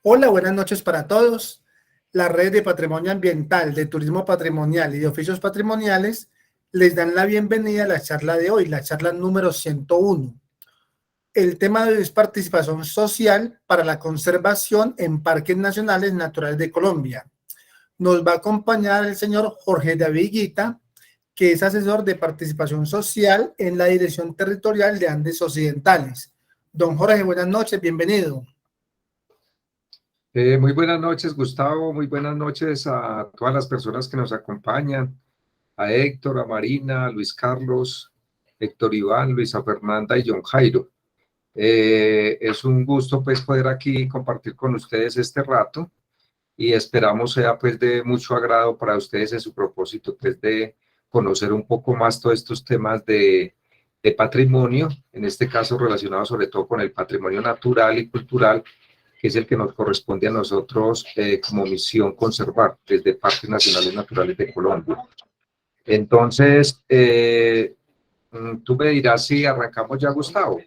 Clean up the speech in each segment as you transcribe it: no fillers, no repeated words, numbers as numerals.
Hola, buenas noches para todos. La red de patrimonio ambiental, de turismo patrimonial y de oficios patrimoniales les dan la bienvenida a la charla de hoy, la charla número 101. El tema de hoy es participación social para la conservación en parques nacionales naturales de Colombia. Nos va a acompañar el señor Jorge David Guita, que es asesor de participación social en la Dirección Territorial de Andes Occidentales. Don Jorge, buenas noches, bienvenido. Muy buenas noches, Gustavo. Muy buenas noches a todas las personas que nos acompañan, a Héctor, a Marina, a Luis Carlos, Héctor Iván, Luisa Fernanda y John Jairo. Es un gusto pues poder aquí compartir con ustedes este rato y esperamos sea pues de mucho agrado para ustedes en su propósito pues de conocer un poco más todos estos temas de patrimonio, en este caso relacionados sobre todo con el patrimonio natural y cultural, que es el que nos corresponde a nosotros como misión conservar desde Parques Nacionales Naturales de Colombia. Entonces, tú me dirás si arrancamos ya, Gustavo.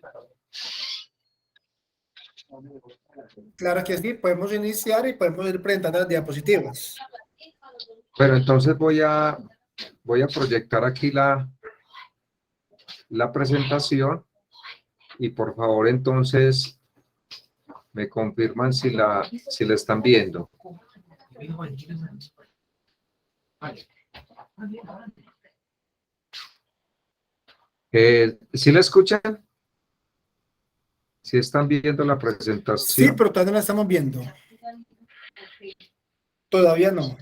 Claro que sí, podemos iniciar y podemos ir presentando las diapositivas. Bueno, entonces voy a proyectar aquí la presentación y por favor entonces me confirman si la están viendo. ¿Sí la escuchan? ¿Sí están viendo la presentación? Sí, pero todavía no la estamos viendo. Todavía no.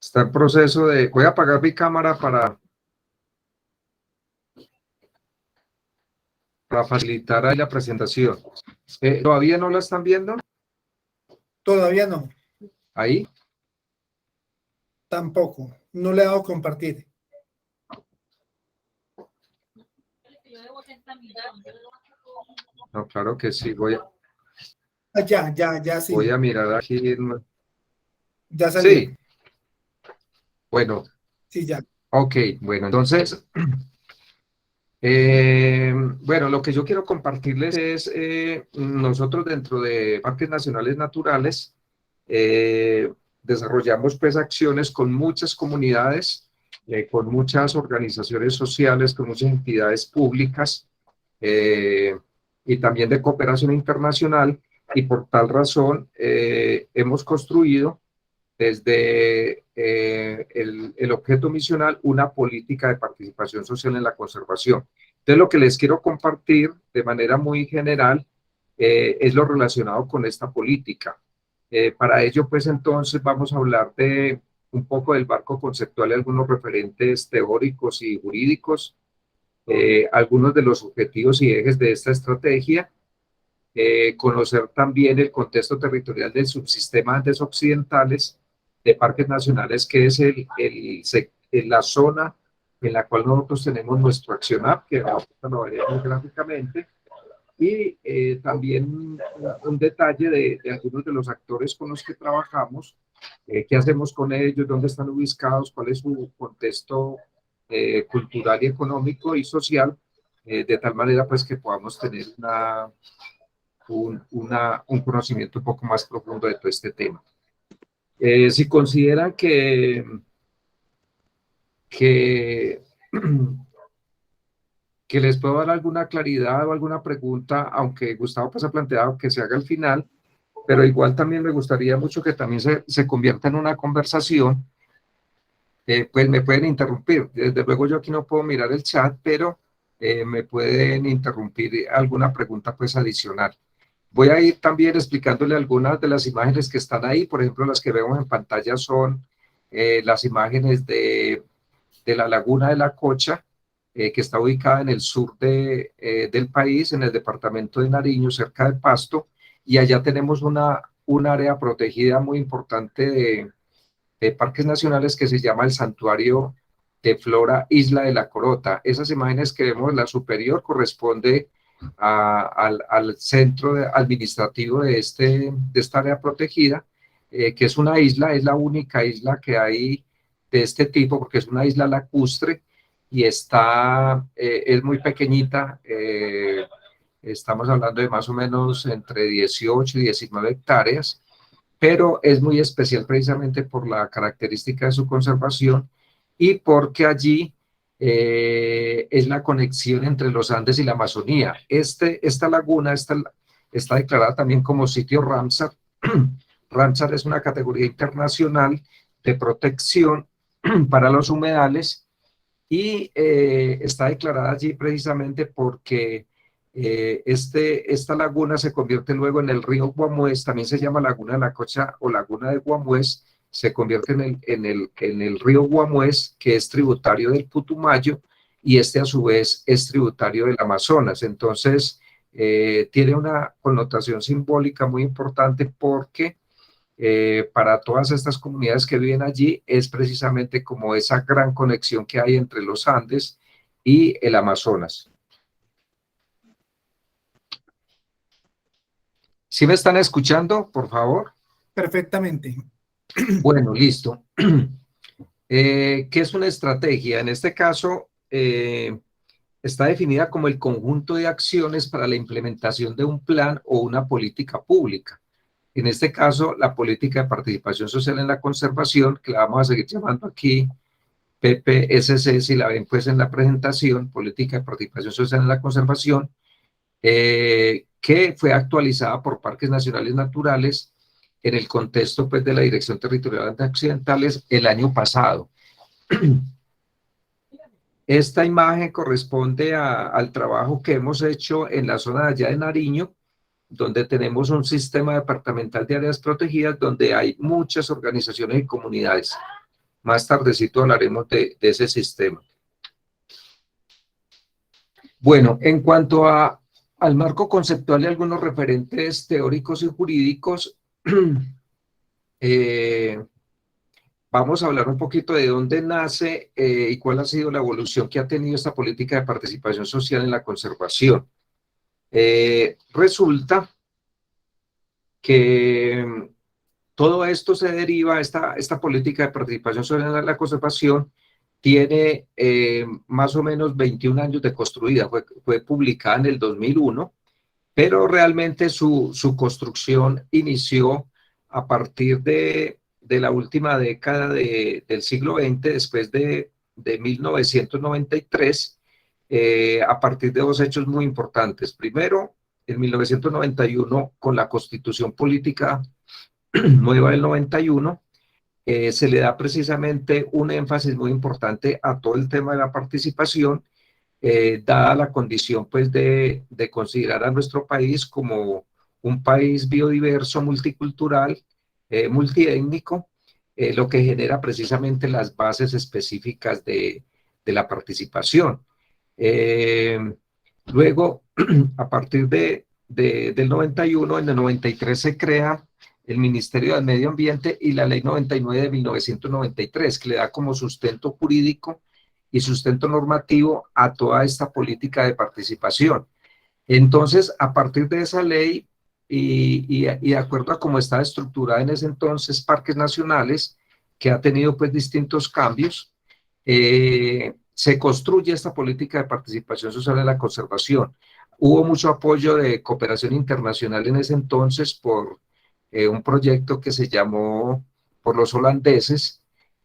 Está en proceso de... Voy a apagar mi cámara para facilitar ahí la presentación. ¿Todavía no la están viendo? Todavía no. ¿Ahí? Tampoco. No le he dado compartir. No, claro que sí. Voy Ya, sí. Voy a mirar aquí. Ya salió. Sí. Bueno. Sí, ya. Ok, bueno, entonces... bueno, lo que yo quiero compartirles es, nosotros dentro de Parques Nacionales Naturales desarrollamos pues acciones con muchas comunidades, con muchas organizaciones sociales, con muchas entidades públicas y también de cooperación internacional, y por tal razón hemos construido desde el objeto misional una política de participación social en la conservación. Entonces, lo que les quiero compartir de manera muy general es lo relacionado con esta política. Para ello, pues entonces vamos a hablar de un poco del marco conceptual y algunos referentes teóricos y jurídicos, algunos de los objetivos y ejes de esta estrategia, conocer también el contexto territorial del subsistema Andes Occidentales de parques nacionales, que es la zona en la cual nosotros tenemos nuestro accionar, que ahorita lo veremos gráficamente, y también un detalle de algunos de los actores con los que trabajamos, qué hacemos con ellos, dónde están ubicados, cuál es su contexto cultural y económico y social, de tal manera pues que podamos tener un conocimiento un poco más profundo de todo este tema. Si consideran que les puedo dar alguna claridad o alguna pregunta, aunque Gustavo pues ha planteado que se haga al final, pero igual también me gustaría mucho que también se convierta en una conversación, pues me pueden interrumpir. Desde luego yo aquí no puedo mirar el chat, pero me pueden interrumpir alguna pregunta pues adicional. Voy a ir también explicándole algunas de las imágenes que están ahí. Por ejemplo, las que vemos en pantalla son las imágenes de la Laguna de la Cocha, que está ubicada en el sur del país, en el departamento de Nariño, cerca de Pasto, y allá tenemos un área protegida muy importante de parques nacionales que se llama el Santuario de Flora Isla de la Corota. Esas imágenes que vemos en la superior corresponde al centro administrativo de esta área protegida, que es una isla, es la única isla que hay de este tipo, porque es una isla lacustre y es muy pequeñita. Estamos hablando de más o menos entre 18 y 19 hectáreas, pero es muy especial precisamente por la característica de su conservación y porque allí es la conexión entre los Andes y la Amazonía. Esta laguna está declarada también como sitio Ramsar. Ramsar es una categoría internacional de protección para los humedales y está declarada allí precisamente porque esta laguna se convierte luego en el río Guamués, también se llama Laguna de la Cocha o Laguna de Guamués, se convierte en el río Guamués, que es tributario del Putumayo, y este a su vez es tributario del Amazonas. Entonces, tiene una connotación simbólica muy importante porque para todas estas comunidades que viven allí es precisamente como esa gran conexión que hay entre los Andes y el Amazonas. ¿Sí me están escuchando, por favor? Perfectamente. Bueno, listo. ¿Qué es una estrategia? En este caso, está definida como el conjunto de acciones para la implementación de un plan o una política pública. En este caso, la política de participación social en la conservación, que la vamos a seguir llamando aquí PPSC, si la ven pues en la presentación, política de participación social en la conservación, que fue actualizada por Parques Nacionales Naturales en el contexto pues, de la Dirección Territorial de Occidentales el año pasado. Esta imagen corresponde al trabajo que hemos hecho en la zona de allá de Nariño, donde tenemos un sistema departamental de áreas protegidas, donde hay muchas organizaciones y comunidades. Más tardecito hablaremos de ese sistema. Bueno, en cuanto al marco conceptual y algunos referentes teóricos y jurídicos, vamos a hablar un poquito de dónde nace y cuál ha sido la evolución que ha tenido esta política de participación social en la conservación. Resulta que todo esto se deriva, esta política de participación social en la conservación tiene más o menos 21 años de construida, fue publicada en el 2001, pero realmente su construcción inició a partir de la última década del siglo XX, después de 1993, a partir de dos hechos muy importantes. Primero, en 1991, con la Constitución Política Nueva del 91, se le da precisamente un énfasis muy importante a todo el tema de la participación, dada la condición pues, de considerar a nuestro país como un país biodiverso, multicultural, multiétnico, lo que genera precisamente las bases específicas de la participación. Luego, a partir del 91, en el 93 se crea el Ministerio del Medio Ambiente y la Ley 99 de 1993, que le da como sustento jurídico y sustento normativo a toda esta política de participación. Entonces, a partir de esa ley y de acuerdo a cómo estaba estructurada en ese entonces Parques Nacionales, que ha tenido pues distintos cambios, se construye esta política de participación social en la conservación. Hubo mucho apoyo de cooperación internacional en ese entonces por un proyecto que se llamó por los holandeses,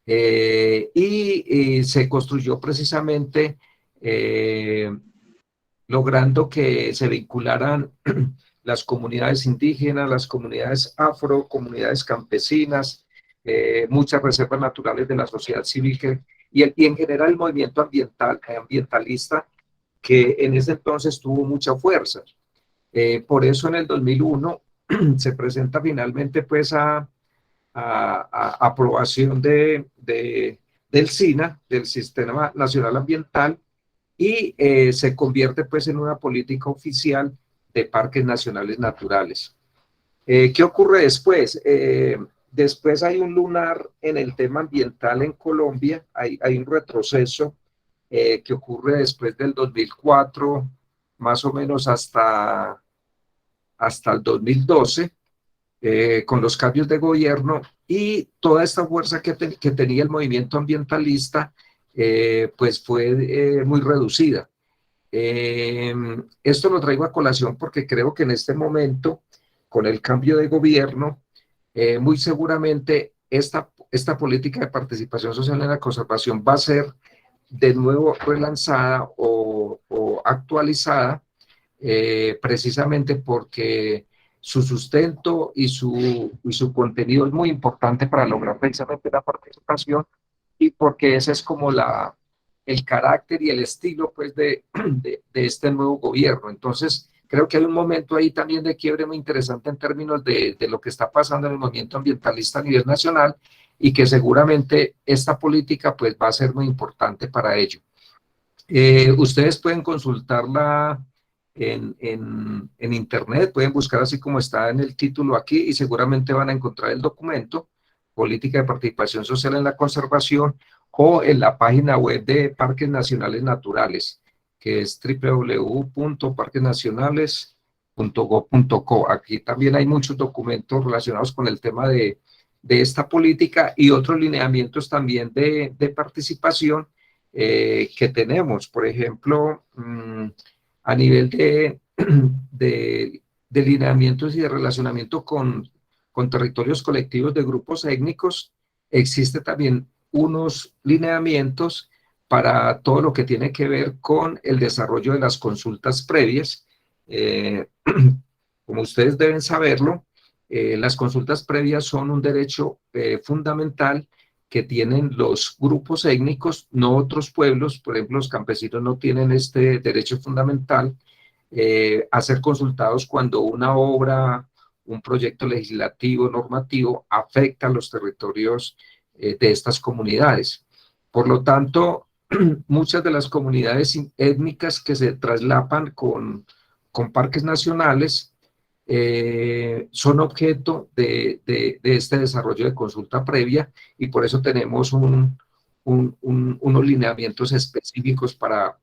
y se construyó precisamente logrando que se vincularan las comunidades indígenas, las comunidades afro, comunidades campesinas, muchas reservas naturales de la sociedad civil y en general el movimiento ambientalista que en ese entonces tuvo mucha fuerza. Por eso en el 2001 se presenta finalmente pues a aprobación del SINA, del Sistema Nacional Ambiental, y se convierte pues en una política oficial de parques nacionales naturales. ¿Qué ocurre después? Después hay un lunar en el tema ambiental en Colombia, hay un retroceso que ocurre después del 2004, más o menos hasta el 2012, con los cambios de gobierno, y toda esta fuerza que tenía el movimiento ambientalista pues fue muy reducida. Esto lo traigo a colación porque creo que en este momento, con el cambio de gobierno, muy seguramente esta política de participación social en la conservación va a ser de nuevo relanzada o actualizada, precisamente porque su sustento y su contenido es muy importante para lograr precisamente la participación, y porque ese es como el carácter y el estilo pues de este nuevo gobierno. Entonces, creo que hay un momento ahí también de quiebre muy interesante en términos de lo que está pasando en el movimiento ambientalista a nivel nacional, y que seguramente esta política pues va a ser muy importante para ello. Ustedes pueden consultarla en internet, pueden buscar así como está en el título aquí, y seguramente van a encontrar el documento, Política de Participación Social en la Conservación, o en la página web de Parques Nacionales Naturales, que es www.parquesnacionales.gov.co. Aquí también hay muchos documentos relacionados con el tema de esta política, y otros lineamientos también de participación que tenemos. Por ejemplo, a nivel de lineamientos y de relacionamiento con territorios colectivos de grupos étnicos, existe también unos lineamientos para todo lo que tiene que ver con el desarrollo de las consultas previas. Como ustedes deben saberlo, las consultas previas son un derecho fundamental que tienen los grupos étnicos, no otros pueblos. Por ejemplo, los campesinos no tienen este derecho fundamental a ser consultados cuando una obra, un proyecto legislativo, normativo, afecta a los territorios de estas comunidades. Por lo tanto, muchas de las comunidades étnicas que se traslapan con parques nacionales son objeto de este desarrollo de consulta previa, y por eso tenemos unos lineamientos específicos para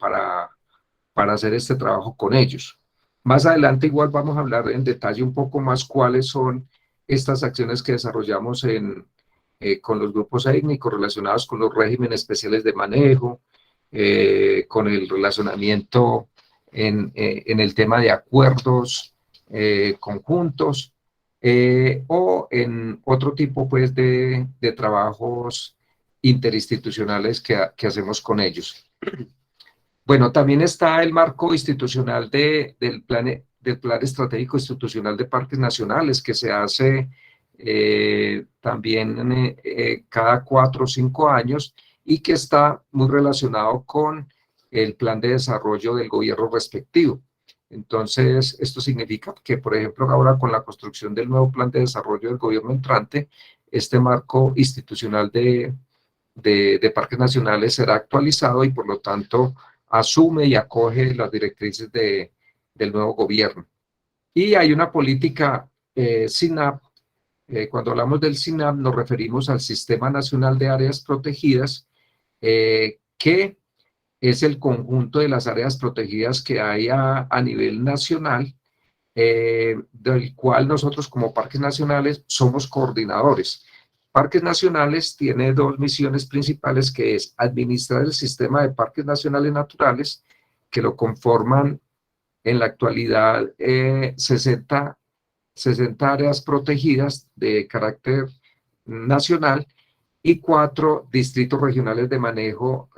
hacer este trabajo con ellos. Más adelante igual vamos a hablar en detalle un poco más cuáles son estas acciones que desarrollamos con los grupos étnicos relacionados con los regímenes especiales de manejo, con el relacionamiento en el tema de acuerdos conjuntos, o en otro tipo pues de trabajos interinstitucionales que hacemos con ellos. Bueno, también está el marco institucional del plan estratégico institucional de parques nacionales, que se hace también cada 4 o 5 años, y que está muy relacionado con el plan de desarrollo del gobierno respectivo. Entonces, esto significa que, por ejemplo, ahora con la construcción del nuevo plan de desarrollo del gobierno entrante, este marco institucional de parques nacionales será actualizado, y por lo tanto asume y acoge las directrices del nuevo gobierno. Y hay una política SINAP. Cuando hablamos del SINAP nos referimos al Sistema Nacional de Áreas Protegidas, que es el conjunto de las áreas protegidas que hay a nivel nacional, del cual nosotros como parques nacionales somos coordinadores. Parques Nacionales tiene 2 misiones principales, que es administrar el sistema de parques nacionales naturales, que lo conforman en la actualidad 60 áreas protegidas de carácter nacional, y 4 distritos regionales de manejo,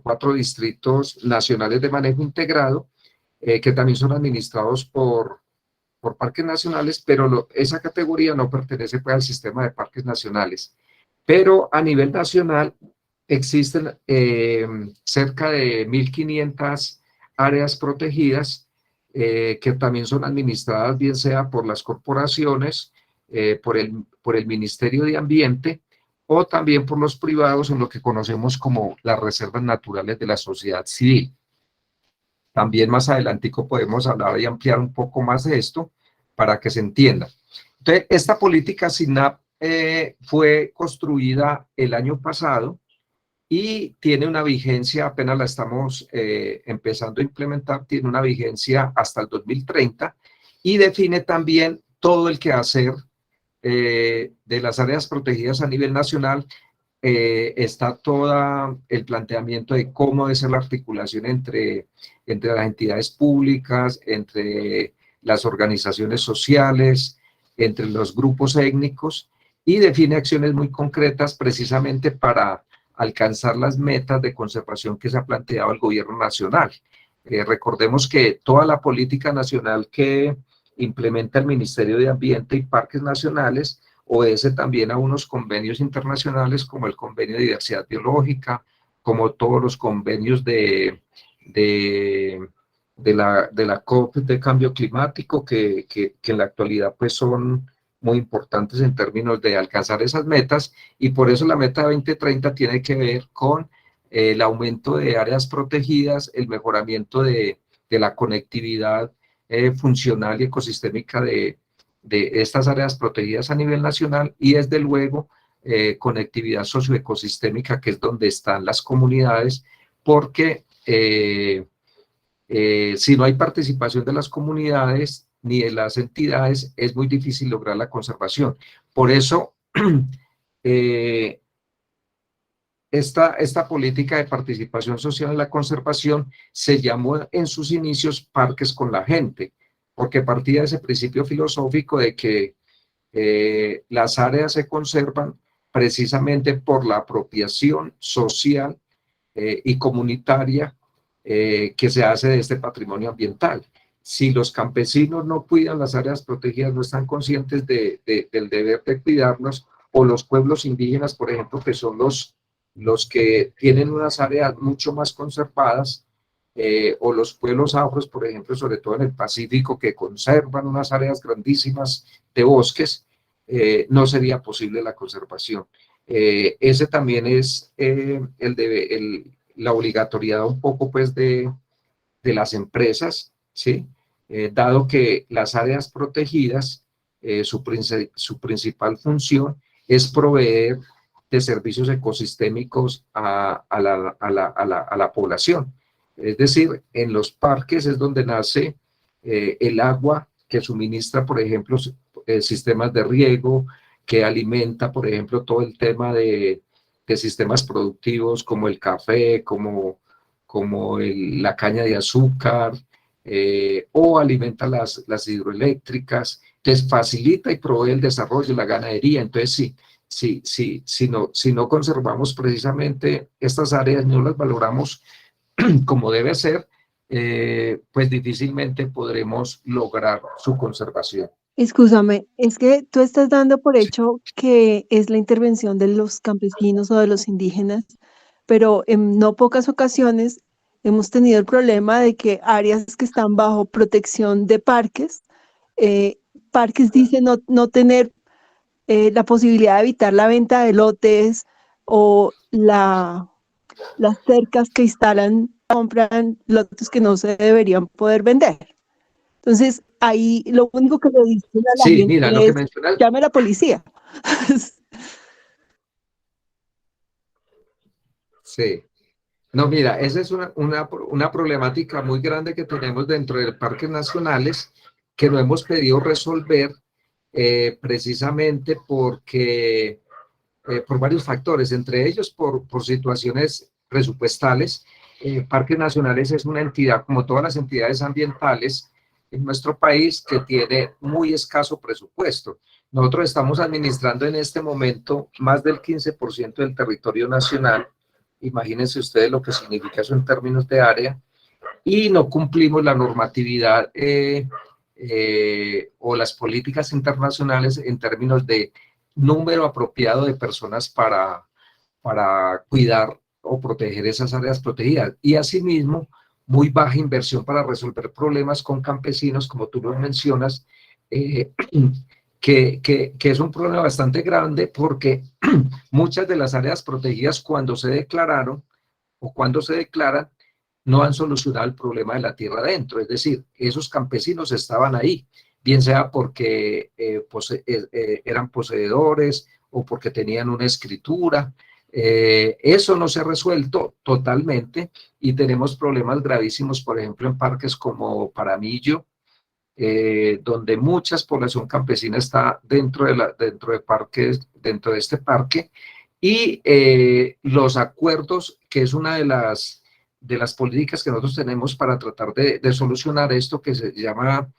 4 distritos nacionales de manejo integrado, que también son administrados por parques nacionales, pero esa categoría no pertenece pues al sistema de parques nacionales. Pero a nivel nacional existen cerca de 1.500 áreas protegidas, que también son administradas bien sea por las corporaciones, por el Ministerio de Ambiente, o también por los privados, en lo que conocemos como las reservas naturales de la sociedad civil. También más adelantico podemos hablar y ampliar un poco más de esto para que se entienda. Entonces, esta política SINAP fue construida el año pasado y tiene una vigencia, apenas la estamos empezando a implementar, tiene una vigencia hasta el 2030, y define también todo el quehacer de las áreas protegidas a nivel nacional, está todo el planteamiento de cómo debe ser la articulación entre las entidades públicas, entre las organizaciones sociales, entre los grupos étnicos, y define acciones muy concretas precisamente para alcanzar las metas de conservación que se ha planteado el gobierno nacional. Recordemos que toda la política nacional que implementa el Ministerio de Ambiente y Parques Nacionales obedece también a unos convenios internacionales como el Convenio de Diversidad Biológica, como todos los convenios de la COP de cambio climático, que en la actualidad pues son muy importantes en términos de alcanzar esas metas, y por eso la meta 2030 tiene que ver con el aumento de áreas protegidas, el mejoramiento de la conectividad funcional y ecosistémica de estas áreas protegidas a nivel nacional, y desde luego conectividad socioecosistémica, que es donde están las comunidades, porque si no hay participación de las comunidades ni de las entidades, es muy difícil lograr la conservación. Por eso, esta política de participación social en la conservación se llamó en sus inicios Parques con la Gente, porque partía de ese principio filosófico de que las áreas se conservan precisamente por la apropiación social y comunitaria que se hace de este patrimonio ambiental. Si los campesinos no cuidan las áreas protegidas, no están conscientes del deber de cuidarlos, o los pueblos indígenas, por ejemplo, que son los que tienen unas áreas mucho más conservadas, o los pueblos afros, por ejemplo, sobre todo en el Pacífico, que conservan unas áreas grandísimas de bosques, no sería posible la conservación. Ese también es la obligatoriedad un poco pues de las empresas, ¿sí? Dado que las áreas protegidas, su principal función es proveer de servicios ecosistémicos a la población. Es decir, en los parques es donde nace el agua que suministra, por ejemplo, sistemas de riego, que alimenta, por ejemplo, todo el tema de sistemas productivos como el café, como la caña de azúcar, o alimenta las hidroeléctricas. Entonces facilita y provee el desarrollo de la ganadería. Entonces, si no conservamos precisamente estas áreas, no las valoramos como debe ser, pues difícilmente podremos lograr su conservación. Escúchame, es que tú estás dando por Sí. hecho que es la intervención de los campesinos o de los indígenas, pero en no pocas ocasiones hemos tenido el problema de que áreas que están bajo protección de parques, eh, parques dicen no tener la posibilidad de evitar la venta de lotes o las cercas que instalan, compran lotes que no se deberían poder vender. Entonces, ahí lo único que le dicen a la Sí, gente mira, lo que es, mencionas. llame a la policía. Sí. No, mira, esa es una problemática muy grande que tenemos dentro de parques nacionales, que no hemos pedido resolver, precisamente porque, por varios factores, entre ellos por situaciones presupuestales. Parques Nacionales es una entidad, como todas las entidades ambientales en nuestro país, que tiene muy escaso presupuesto. Nosotros estamos administrando en este momento más del 15% del territorio nacional. Imagínense ustedes lo que significa eso en términos de área, y no cumplimos la normatividad o las políticas internacionales en términos de número apropiado de personas para cuidar o proteger esas áreas protegidas. Y asimismo, muy baja inversión para resolver problemas con campesinos, como tú lo mencionas, eh, que es un problema bastante grande, porque muchas de las áreas protegidas, cuando se declararon o cuando se declaran, no han solucionado el problema de la tierra adentro. Es decir, esos campesinos estaban ahí, bien sea porque eran poseedores o porque tenían una escritura. Eso no se ha resuelto totalmente, y tenemos problemas gravísimos, por ejemplo, en parques como Paramillo, donde mucha población campesina está dentro de este parque, y los acuerdos, que es una de las políticas que nosotros tenemos para tratar de solucionar esto, que se llama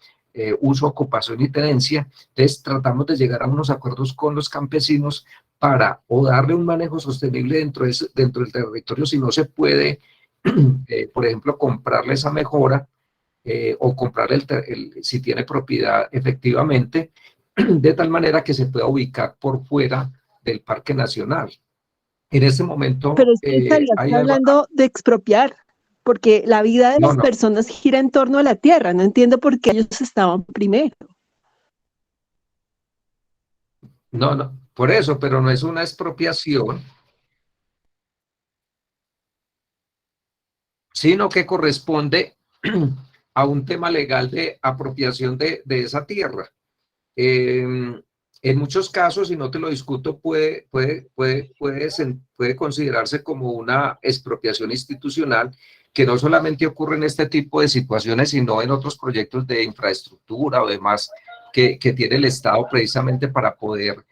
uso, ocupación y tenencia. Entonces tratamos de llegar a unos acuerdos con los campesinos para o darle un manejo sostenible dentro del territorio, si no se puede, por ejemplo, comprarle esa mejora, o comprar si tiene propiedad efectivamente, de tal manera que se pueda ubicar por fuera del Parque Nacional. En este momento Pero es que estarías hablando de expropiar, porque la vida de las personas gira en torno a la tierra. No entiendo por qué ellos estaban primero. No, por eso, pero no es una expropiación, sino que corresponde a un tema legal de apropiación de esa tierra. En muchos casos, y no te lo discuto, puede considerarse como una expropiación institucional, que no solamente ocurre en este tipo de situaciones, sino en otros proyectos de infraestructura o demás que tiene el Estado precisamente para poder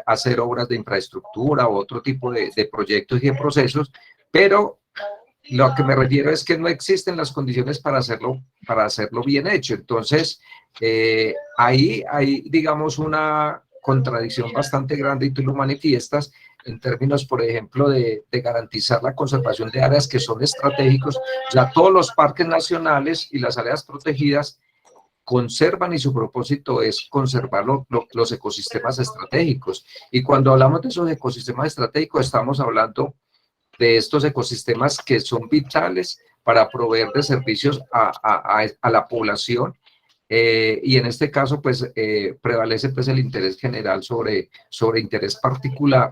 hacer obras de infraestructura o otro tipo de proyectos y de procesos, pero lo que me refiero es que no existen las condiciones para hacerlo bien hecho. Entonces, ahí hay, digamos, una contradicción bastante grande, y tú lo manifiestas en términos, por ejemplo, de garantizar la conservación de áreas que son estratégicos. Ya todos los parques nacionales y las áreas protegidas conservan, y su propósito es conservar los ecosistemas estratégicos. Y cuando hablamos de esos ecosistemas estratégicos, estamos hablando de estos ecosistemas que son vitales para proveer de servicios a la población, y en este caso pues prevalece pues el interés general sobre interés particular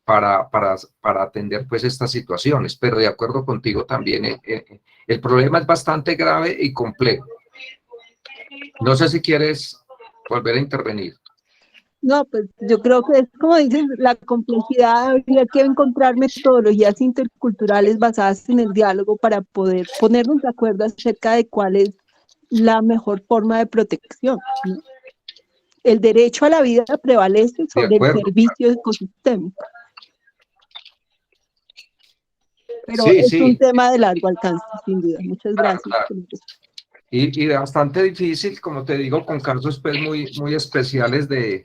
para atender pues estas situaciones. Pero de acuerdo contigo también, el problema es bastante grave y complejo. No sé si quieres volver a intervenir. No, pues yo creo que es como dices, la complejidad. Habría que encontrar metodologías interculturales basadas en el diálogo para poder ponernos de acuerdo acerca de cuál es la mejor forma de protección, ¿no? El derecho a la vida prevalece sobre el servicio ecosistémico. Pero sí, es un tema de largo alcance, sin duda. Muchas gracias. Claro. Y bastante difícil, como te digo, con casos pues muy especiales de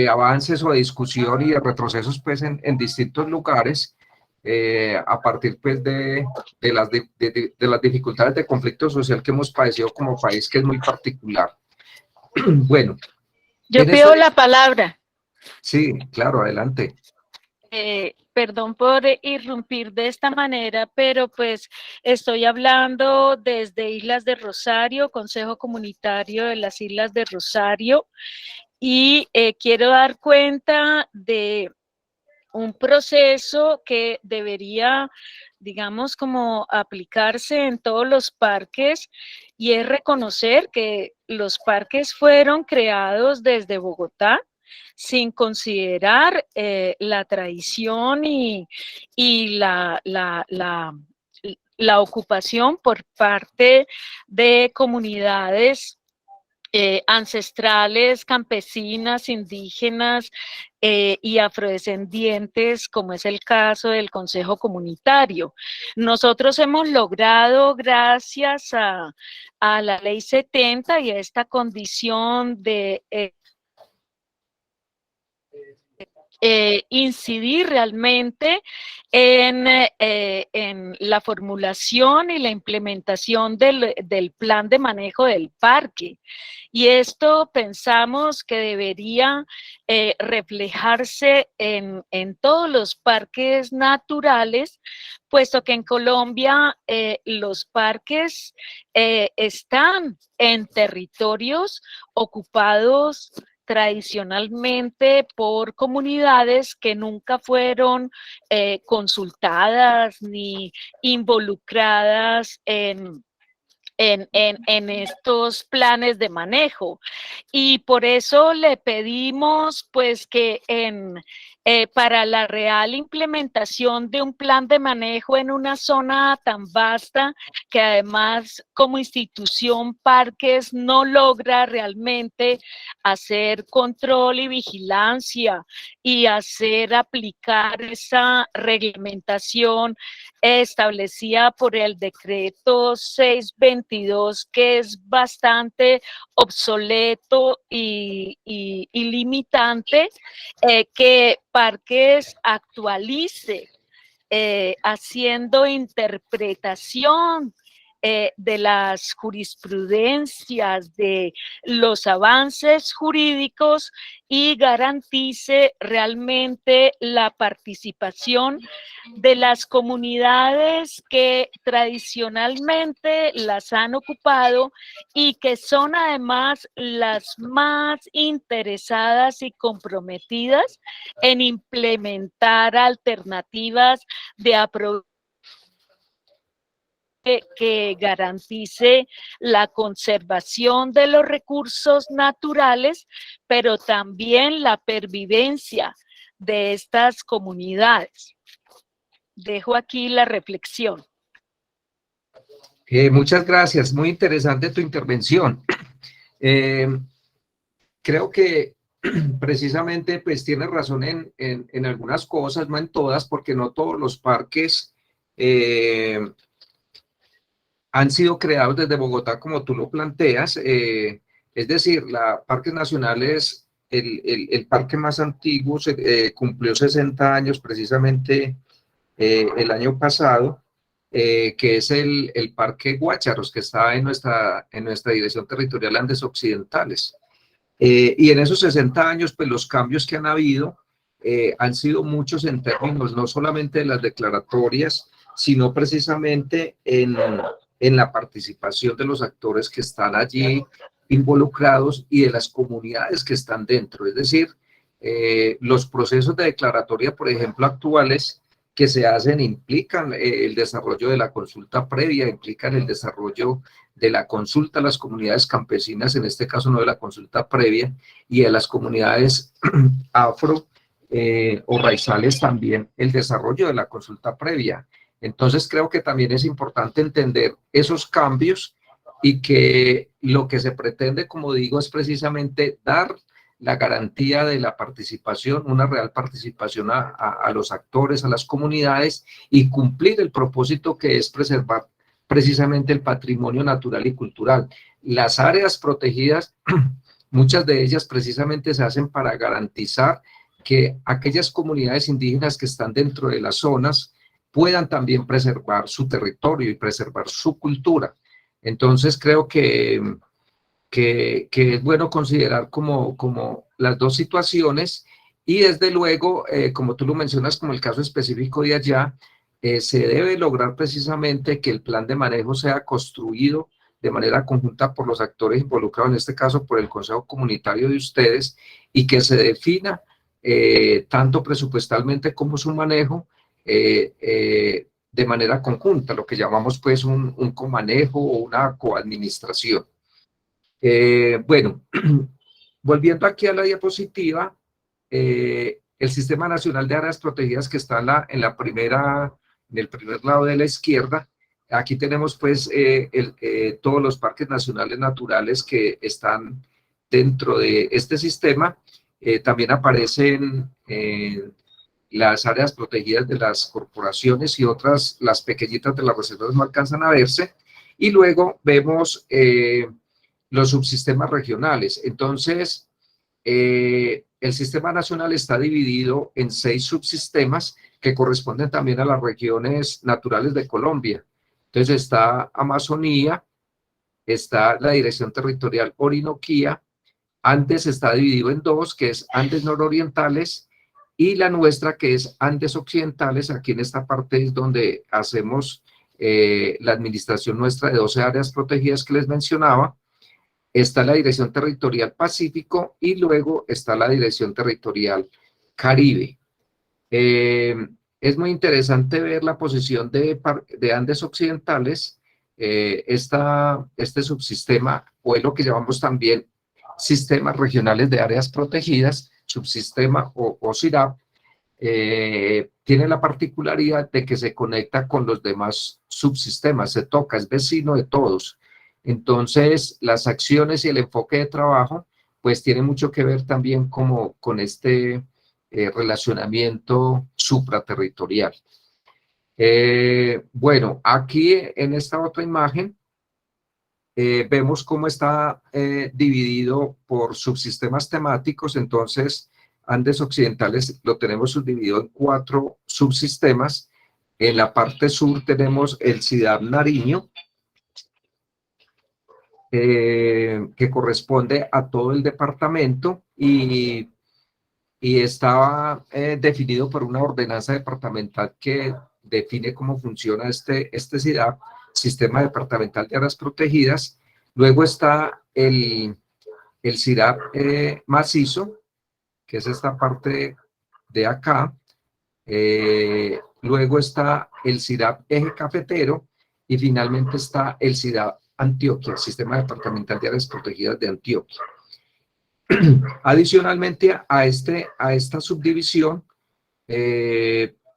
avances o de discusión y de retrocesos pues en distintos lugares, a partir pues de las dificultades de conflicto social que hemos padecido como país, que es muy particular. Bueno. Yo pido la palabra. Sí, claro, adelante. Perdón por irrumpir de esta manera, pero pues estoy hablando desde Islas de Rosario, Consejo Comunitario de las Islas de Rosario, y quiero dar cuenta de un proceso que debería, digamos, como aplicarse en todos los parques, y es reconocer que los parques fueron creados desde Bogotá, sin considerar la tradición y la ocupación por parte de comunidades ancestrales, campesinas, indígenas y afrodescendientes, como es el caso del Consejo Comunitario. Nosotros hemos logrado, gracias a la Ley 70 y a esta condición de incidir realmente en la formulación y la implementación del plan de manejo del parque. Y esto pensamos que debería reflejarse en todos los parques naturales, puesto que en Colombia los parques están en territorios ocupados tradicionalmente por comunidades que nunca fueron consultadas ni involucradas en estos planes de manejo. Y por eso le pedimos pues que en para la real implementación de un plan de manejo en una zona tan vasta que además como institución Parques no logra realmente hacer control y vigilancia y hacer aplicar esa reglamentación establecida por el decreto 622, que es bastante obsoleto y limitante, que Parques actualice, haciendo interpretación de las jurisprudencias, de los avances jurídicos y garantice realmente la participación de las comunidades que tradicionalmente las han ocupado y que son además las más interesadas y comprometidas en implementar alternativas de aprovechamiento que garantice la conservación de los recursos naturales, pero también la pervivencia de estas comunidades. Dejo aquí la reflexión. Muchas gracias, muy interesante tu intervención. Creo que precisamente pues tienes razón en algunas cosas, no en todas, porque no todos los parques han sido creados desde Bogotá como tú lo planteas. Es decir, Parques Nacionales, el parque más antiguo cumplió 60 años precisamente el año pasado, que es el Parque Guácharos, que está en nuestra Dirección Territorial Andes Occidentales. Y en esos 60 años, pues los cambios que han habido han sido muchos en términos no solamente de las declaratorias, sino precisamente en la participación de los actores que están allí involucrados y de las comunidades que están dentro. Es decir, los procesos de declaratoria, por ejemplo, actuales que se hacen implican el desarrollo de la consulta previa, implican el desarrollo de la consulta a las comunidades campesinas, en este caso no de la consulta previa, y a las comunidades afro o raizales también el desarrollo de la consulta previa. Entonces creo que también es importante entender esos cambios y que lo que se pretende, como digo, es precisamente dar la garantía de la participación, una real participación a los actores, a las comunidades, y cumplir el propósito que es preservar precisamente el patrimonio natural y cultural. Las áreas protegidas, muchas de ellas precisamente se hacen para garantizar que aquellas comunidades indígenas que están dentro de las zonas puedan también preservar su territorio y preservar su cultura. Entonces creo que es bueno considerar como las dos situaciones, y desde luego, como tú lo mencionas, como el caso específico de allá, se debe lograr precisamente que el plan de manejo sea construido de manera conjunta por los actores involucrados, en este caso por el Consejo Comunitario de ustedes, y que se defina tanto presupuestalmente como su manejo de manera conjunta, lo que llamamos pues un comanejo o una coadministración. Bueno, volviendo aquí a la diapositiva, el Sistema Nacional de Áreas Protegidas, que está en el primer lado de la izquierda, aquí tenemos pues todos los parques nacionales naturales que están dentro de este sistema. También aparecen las áreas protegidas de las corporaciones y otras, las pequeñitas de las reservas no alcanzan a verse, y luego vemos los subsistemas regionales. Entonces, el sistema nacional está dividido en 6 subsistemas que corresponden también a las regiones naturales de Colombia. Entonces está Amazonía, está la Dirección Territorial Orinoquía, Andes está dividido en 2, que es Andes nororientales, y la nuestra, que es Andes occidentales. Aquí en esta parte es donde hacemos la administración nuestra de 12 áreas protegidas que les mencionaba. Está la Dirección Territorial Pacífico y luego está la Dirección Territorial Caribe. Es muy interesante ver la posición de Andes occidentales. Este subsistema, o es lo que llamamos también sistemas regionales de áreas protegidas, subsistema o CIRAP, tiene la particularidad de que se conecta con los demás subsistemas, se toca, es vecino de todos. Entonces, las acciones y el enfoque de trabajo, pues tiene mucho que ver también como con este relacionamiento supraterritorial. Bueno, aquí en esta otra imagen vemos cómo está dividido por subsistemas temáticos. Entonces, Andes Occidentales lo tenemos subdividido en 4 subsistemas. En la parte sur tenemos el CIDAB Nariño, que corresponde a todo el departamento y estaba definido por una ordenanza departamental que define cómo funciona este CIDAP, Sistema Departamental de Áreas Protegidas. Luego está el CIDAP macizo, que es esta parte de acá. Luego está el CIDAP Eje Cafetero y finalmente está el CIDAP Antioquia, Sistema Departamental de Áreas Protegidas de Antioquia. Adicionalmente a esta subdivisión,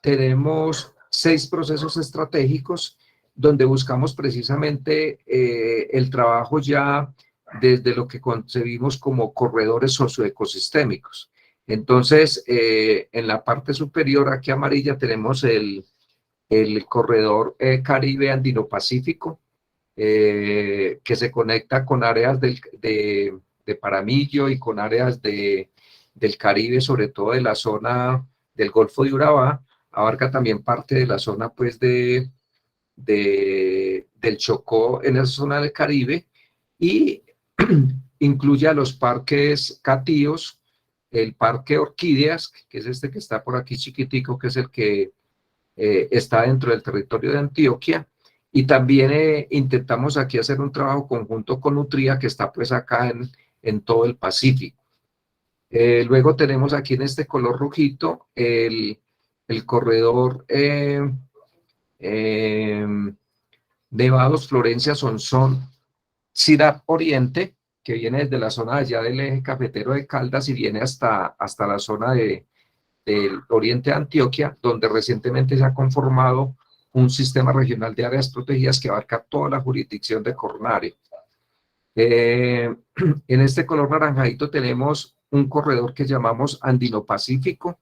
tenemos 6 procesos estratégicos donde buscamos precisamente el trabajo ya desde lo que concebimos como corredores socioecosistémicos. Entonces, en la parte superior, aquí amarilla, tenemos el corredor Caribe Andino-Pacífico, que se conecta con áreas de Paramillo y con áreas del Caribe, sobre todo de la zona del Golfo de Urabá. Abarca también parte de la zona pues del Chocó, en esa zona del Caribe, y incluye a los parques Catíos, el parque Orquídeas, que es este que está por aquí chiquitico, que es el que está dentro del territorio de Antioquia. Y también intentamos aquí hacer un trabajo conjunto con Nutria, que está pues acá en todo el Pacífico. Luego tenemos aquí en este color rojito el corredor Nevados Florencia Sonsón CIDAP Oriente, que viene desde la zona allá del eje cafetero de Caldas y viene hasta la zona del oriente de Antioquia, donde recientemente se ha conformado un sistema regional de áreas protegidas que abarca toda la jurisdicción de Cornare. En este color naranjadito tenemos un corredor que llamamos Andino-Pacífico.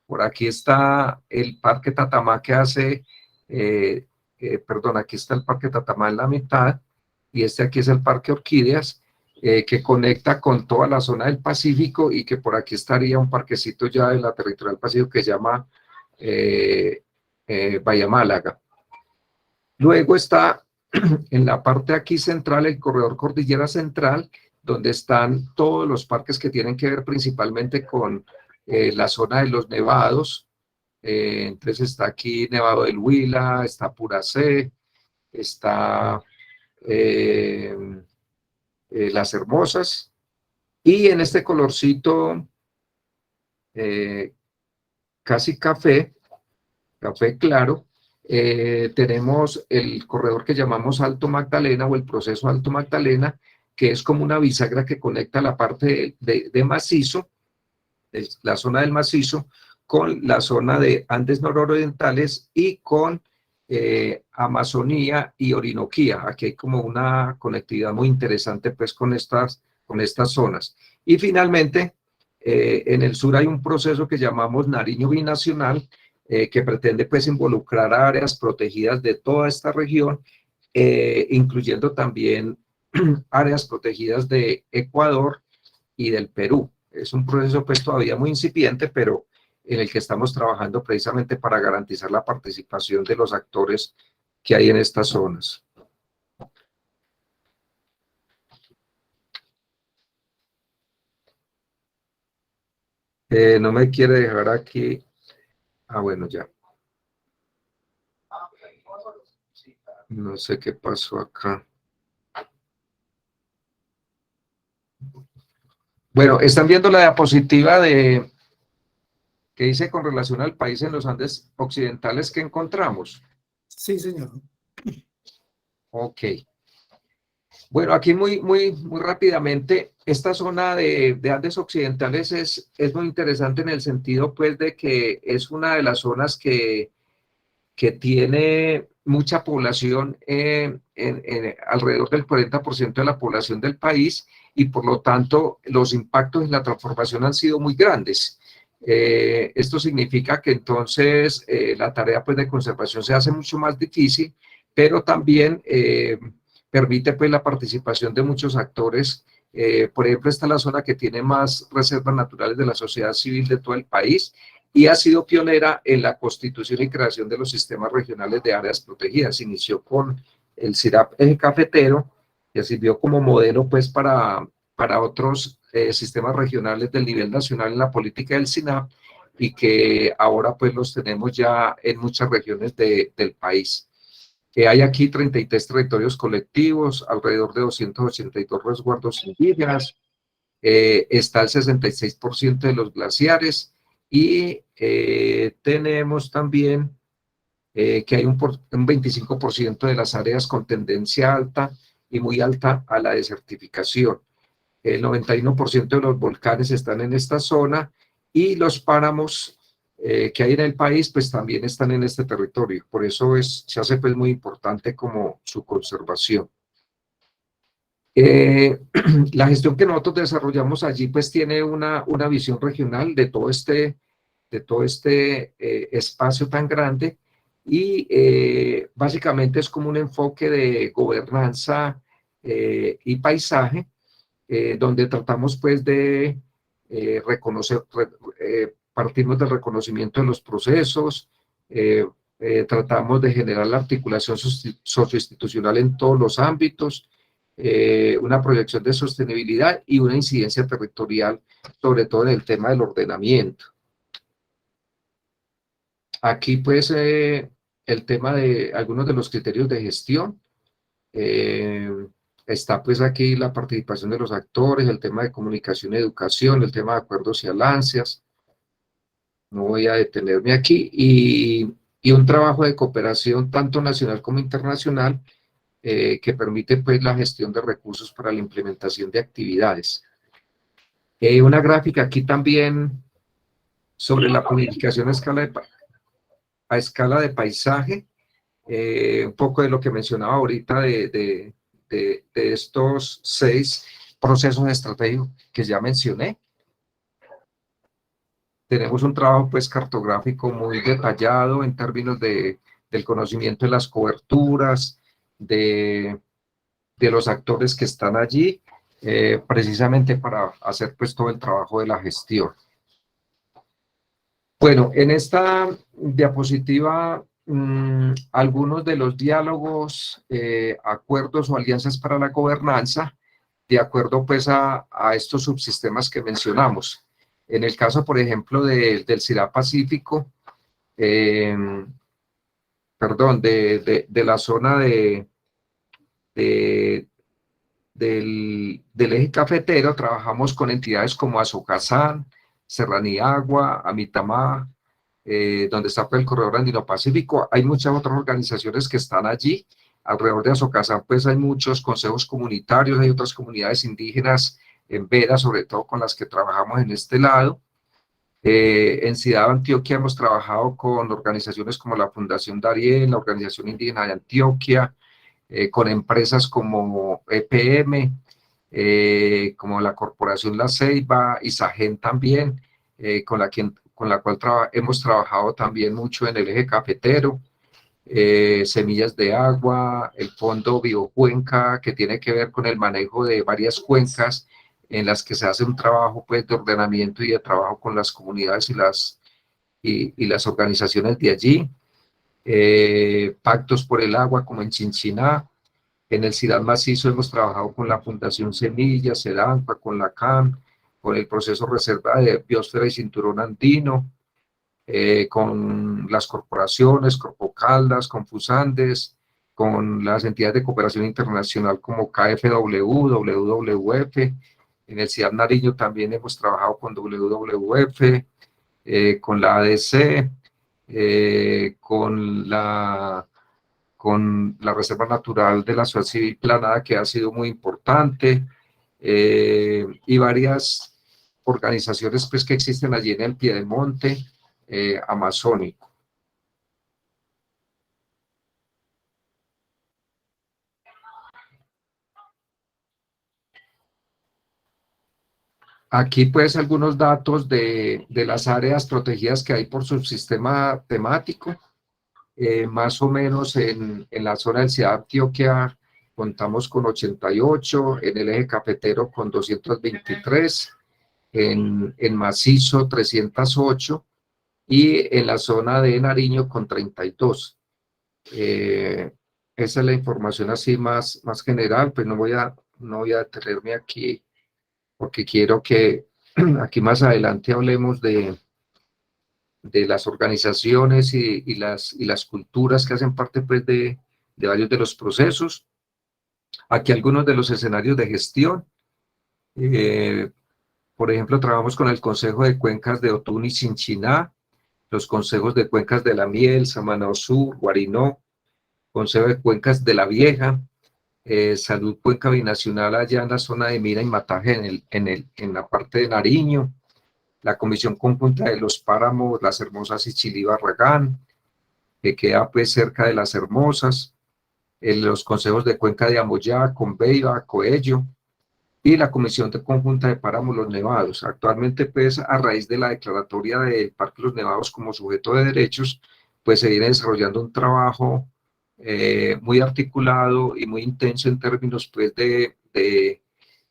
Por aquí está el Parque Tatamá que hace, perdón, aquí está el Parque Tatamá en la mitad, y aquí es el Parque Orquídeas, que conecta con toda la zona del Pacífico, y que por aquí estaría un parquecito ya de la territorial Pacífico que se llama Bahía Málaga. Luego está en la parte aquí central el corredor Cordillera Central, donde están todos los parques que tienen que ver principalmente con la zona de los nevados. Entonces está aquí Nevado del Huila, está Puracé, está Las Hermosas, y en este colorcito casi café claro, tenemos el corredor que llamamos Alto Magdalena, o el proceso Alto Magdalena, que es como una bisagra que conecta la parte de macizo, la zona del macizo, con la zona de Andes nororientales y con Amazonía y Orinoquía. Aquí hay como una conectividad muy interesante pues con estas zonas. Y finalmente, en el sur hay un proceso que llamamos Nariño Binacional, que pretende pues involucrar áreas protegidas de toda esta región, incluyendo también áreas protegidas de Ecuador y del Perú. Es un proceso pues todavía muy incipiente, pero en el que estamos trabajando precisamente para garantizar la participación de los actores que hay en estas zonas. No me quiere dejar aquí. Ah, bueno, ya. No sé qué pasó acá. Bueno, están viendo la diapositiva que dice con relación al país en los Andes occidentales que encontramos. Sí, señor. Ok. Bueno, aquí muy rápidamente, esta zona de Andes Occidentales es muy interesante en el sentido, pues, de que es una de las zonas que tiene mucha población, alrededor del 40% de la población del país, y por lo tanto los impactos en la transformación han sido muy grandes. Esto significa que entonces la tarea, pues, de conservación se hace mucho más difícil, pero también permite, pues, la participación de muchos actores. Por ejemplo, esta es la zona que tiene más reservas naturales de la sociedad civil de todo el país, y ha sido pionera en la constitución y creación de los sistemas regionales de áreas protegidas. Inició con el CIRAP Eje Cafetero, que sirvió como modelo, pues, para otros sistemas regionales del nivel nacional en la política del SINAP, y que ahora, pues, los tenemos ya en muchas regiones del país. Hay aquí 33 territorios colectivos, alrededor de 282 resguardos indígenas, está el 66% de los glaciares, y tenemos también que hay un 25% de las áreas con tendencia alta y muy alta a la desertificación. El 91% de los volcanes están en esta zona, y los páramos que hay en el país, pues, también están en este territorio. Por eso se hace, pues, muy importante como su conservación. La gestión que nosotros desarrollamos allí, pues, tiene una visión regional de todo este espacio tan grande, y básicamente es como un enfoque de gobernanza y paisaje, donde tratamos, pues, de partimos del reconocimiento de los procesos, tratamos de generar la articulación socioinstitucional en todos los ámbitos, una proyección de sostenibilidad y una incidencia territorial, sobre todo en el tema del ordenamiento. Aquí, pues, el tema de algunos de los criterios de gestión. Está, pues, aquí la participación de los actores, el tema de comunicación y educación, el tema de acuerdos y alianzas. No voy a detenerme aquí. Y un trabajo de cooperación tanto nacional como internacional, que permite, pues, la gestión de recursos para la implementación de actividades. Una gráfica aquí también sobre la planificación a escala de paisaje, un poco de lo que mencionaba ahorita de estos 6 procesos estratégicos que ya mencioné. Tenemos un trabajo, pues, cartográfico muy detallado en términos del conocimiento de las coberturas, de los actores que están allí, precisamente para hacer, pues, todo el trabajo de la gestión. Bueno, en esta diapositiva, algunos de los diálogos, acuerdos o alianzas para la gobernanza, de acuerdo, pues, a estos subsistemas que mencionamos. En el caso, por ejemplo, del CIRAP Pacífico, perdón, de la zona del eje cafetero, trabajamos con entidades como Azocazán, Serraniagua, Amitamá, donde está, pues, el Corredor Andino Pacífico. Hay muchas otras organizaciones que están allí. Alrededor de Azocazán, pues, hay muchos consejos comunitarios, hay otras comunidades indígenas en Vera, sobre todo con las que trabajamos en este lado. En Ciudad de Antioquia hemos trabajado con organizaciones como la Fundación Darién, la Organización Indígena de Antioquia, con empresas como EPM, como la Corporación La Ceiba, Isagen también, con la cual hemos trabajado también mucho en el eje cafetero, Semillas de Agua, el Fondo Biocuenca, que tiene que ver con el manejo de varias cuencas en las que se hace un trabajo, pues, de ordenamiento y de trabajo con las comunidades y las organizaciones de allí. Pactos por el agua, como en Chinchiná. En el CIDAD Macizo hemos trabajado con la Fundación Semillas, SEDANPA, con la CAM, con el proceso Reserva de Biosfera y Cinturón Andino, con las corporaciones, Corpocaldas, con Fusandes, con las entidades de cooperación internacional como KfW, WWF. En el CIDAD Nariño también hemos trabajado con WWF, con la ADC, con la con la Reserva Natural de la Ciudad Civil Planada, que ha sido muy importante, y varias organizaciones pues, que existen allí en el Piedemonte amazónico. Aquí pues algunos datos de las áreas protegidas que hay por subsistema temático. Más o menos en la zona del Ciudad de Antioquia contamos con 88, en el eje cafetero con 223, en Macizo 308 y en la zona de Nariño con 32. Esa es la información así más general, pues no voy a detenerme aquí porque quiero que aquí más adelante hablemos de las organizaciones y las culturas que hacen parte pues, de varios de los procesos. Aquí algunos de los escenarios de gestión. Por ejemplo, trabajamos con el Consejo de Cuencas de Otún y Chinchiná, los consejos de cuencas de La Miel, Samaná Sur, Guarinó, Consejo de Cuencas de La Vieja, Salud Cuenca Binacional allá en la zona de Mira y Mataje, en la parte de Nariño, la Comisión Conjunta de los Páramos, Las Hermosas y Chilí Barragán, que queda pues cerca de Las Hermosas, los consejos de Cuenca de Amoyá, Conveiva, Coello, y la Comisión de Conjunta de Páramos Los Nevados. Actualmente, pues, a raíz de la declaratoria del Parque Los Nevados como sujeto de derechos, pues se viene desarrollando un trabajo muy articulado y muy intenso en términos, pues, de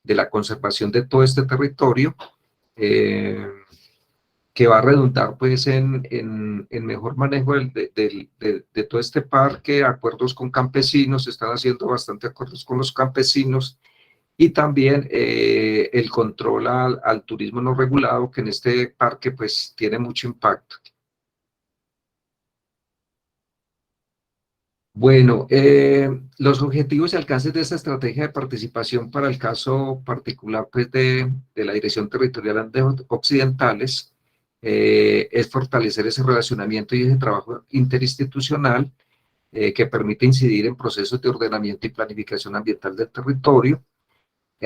la conservación de todo este territorio, que va a redundar, pues, en mejor manejo de todo este parque, acuerdos con campesinos, se están haciendo bastante acuerdos con los campesinos, y también el control al turismo no regulado, que en este parque pues tiene mucho impacto. Bueno, los objetivos y alcances de esta estrategia de participación para el caso particular pues, de la Dirección Territorial Andes Occidentales es fortalecer ese relacionamiento y ese trabajo interinstitucional que permite incidir en procesos de ordenamiento y planificación ambiental del territorio,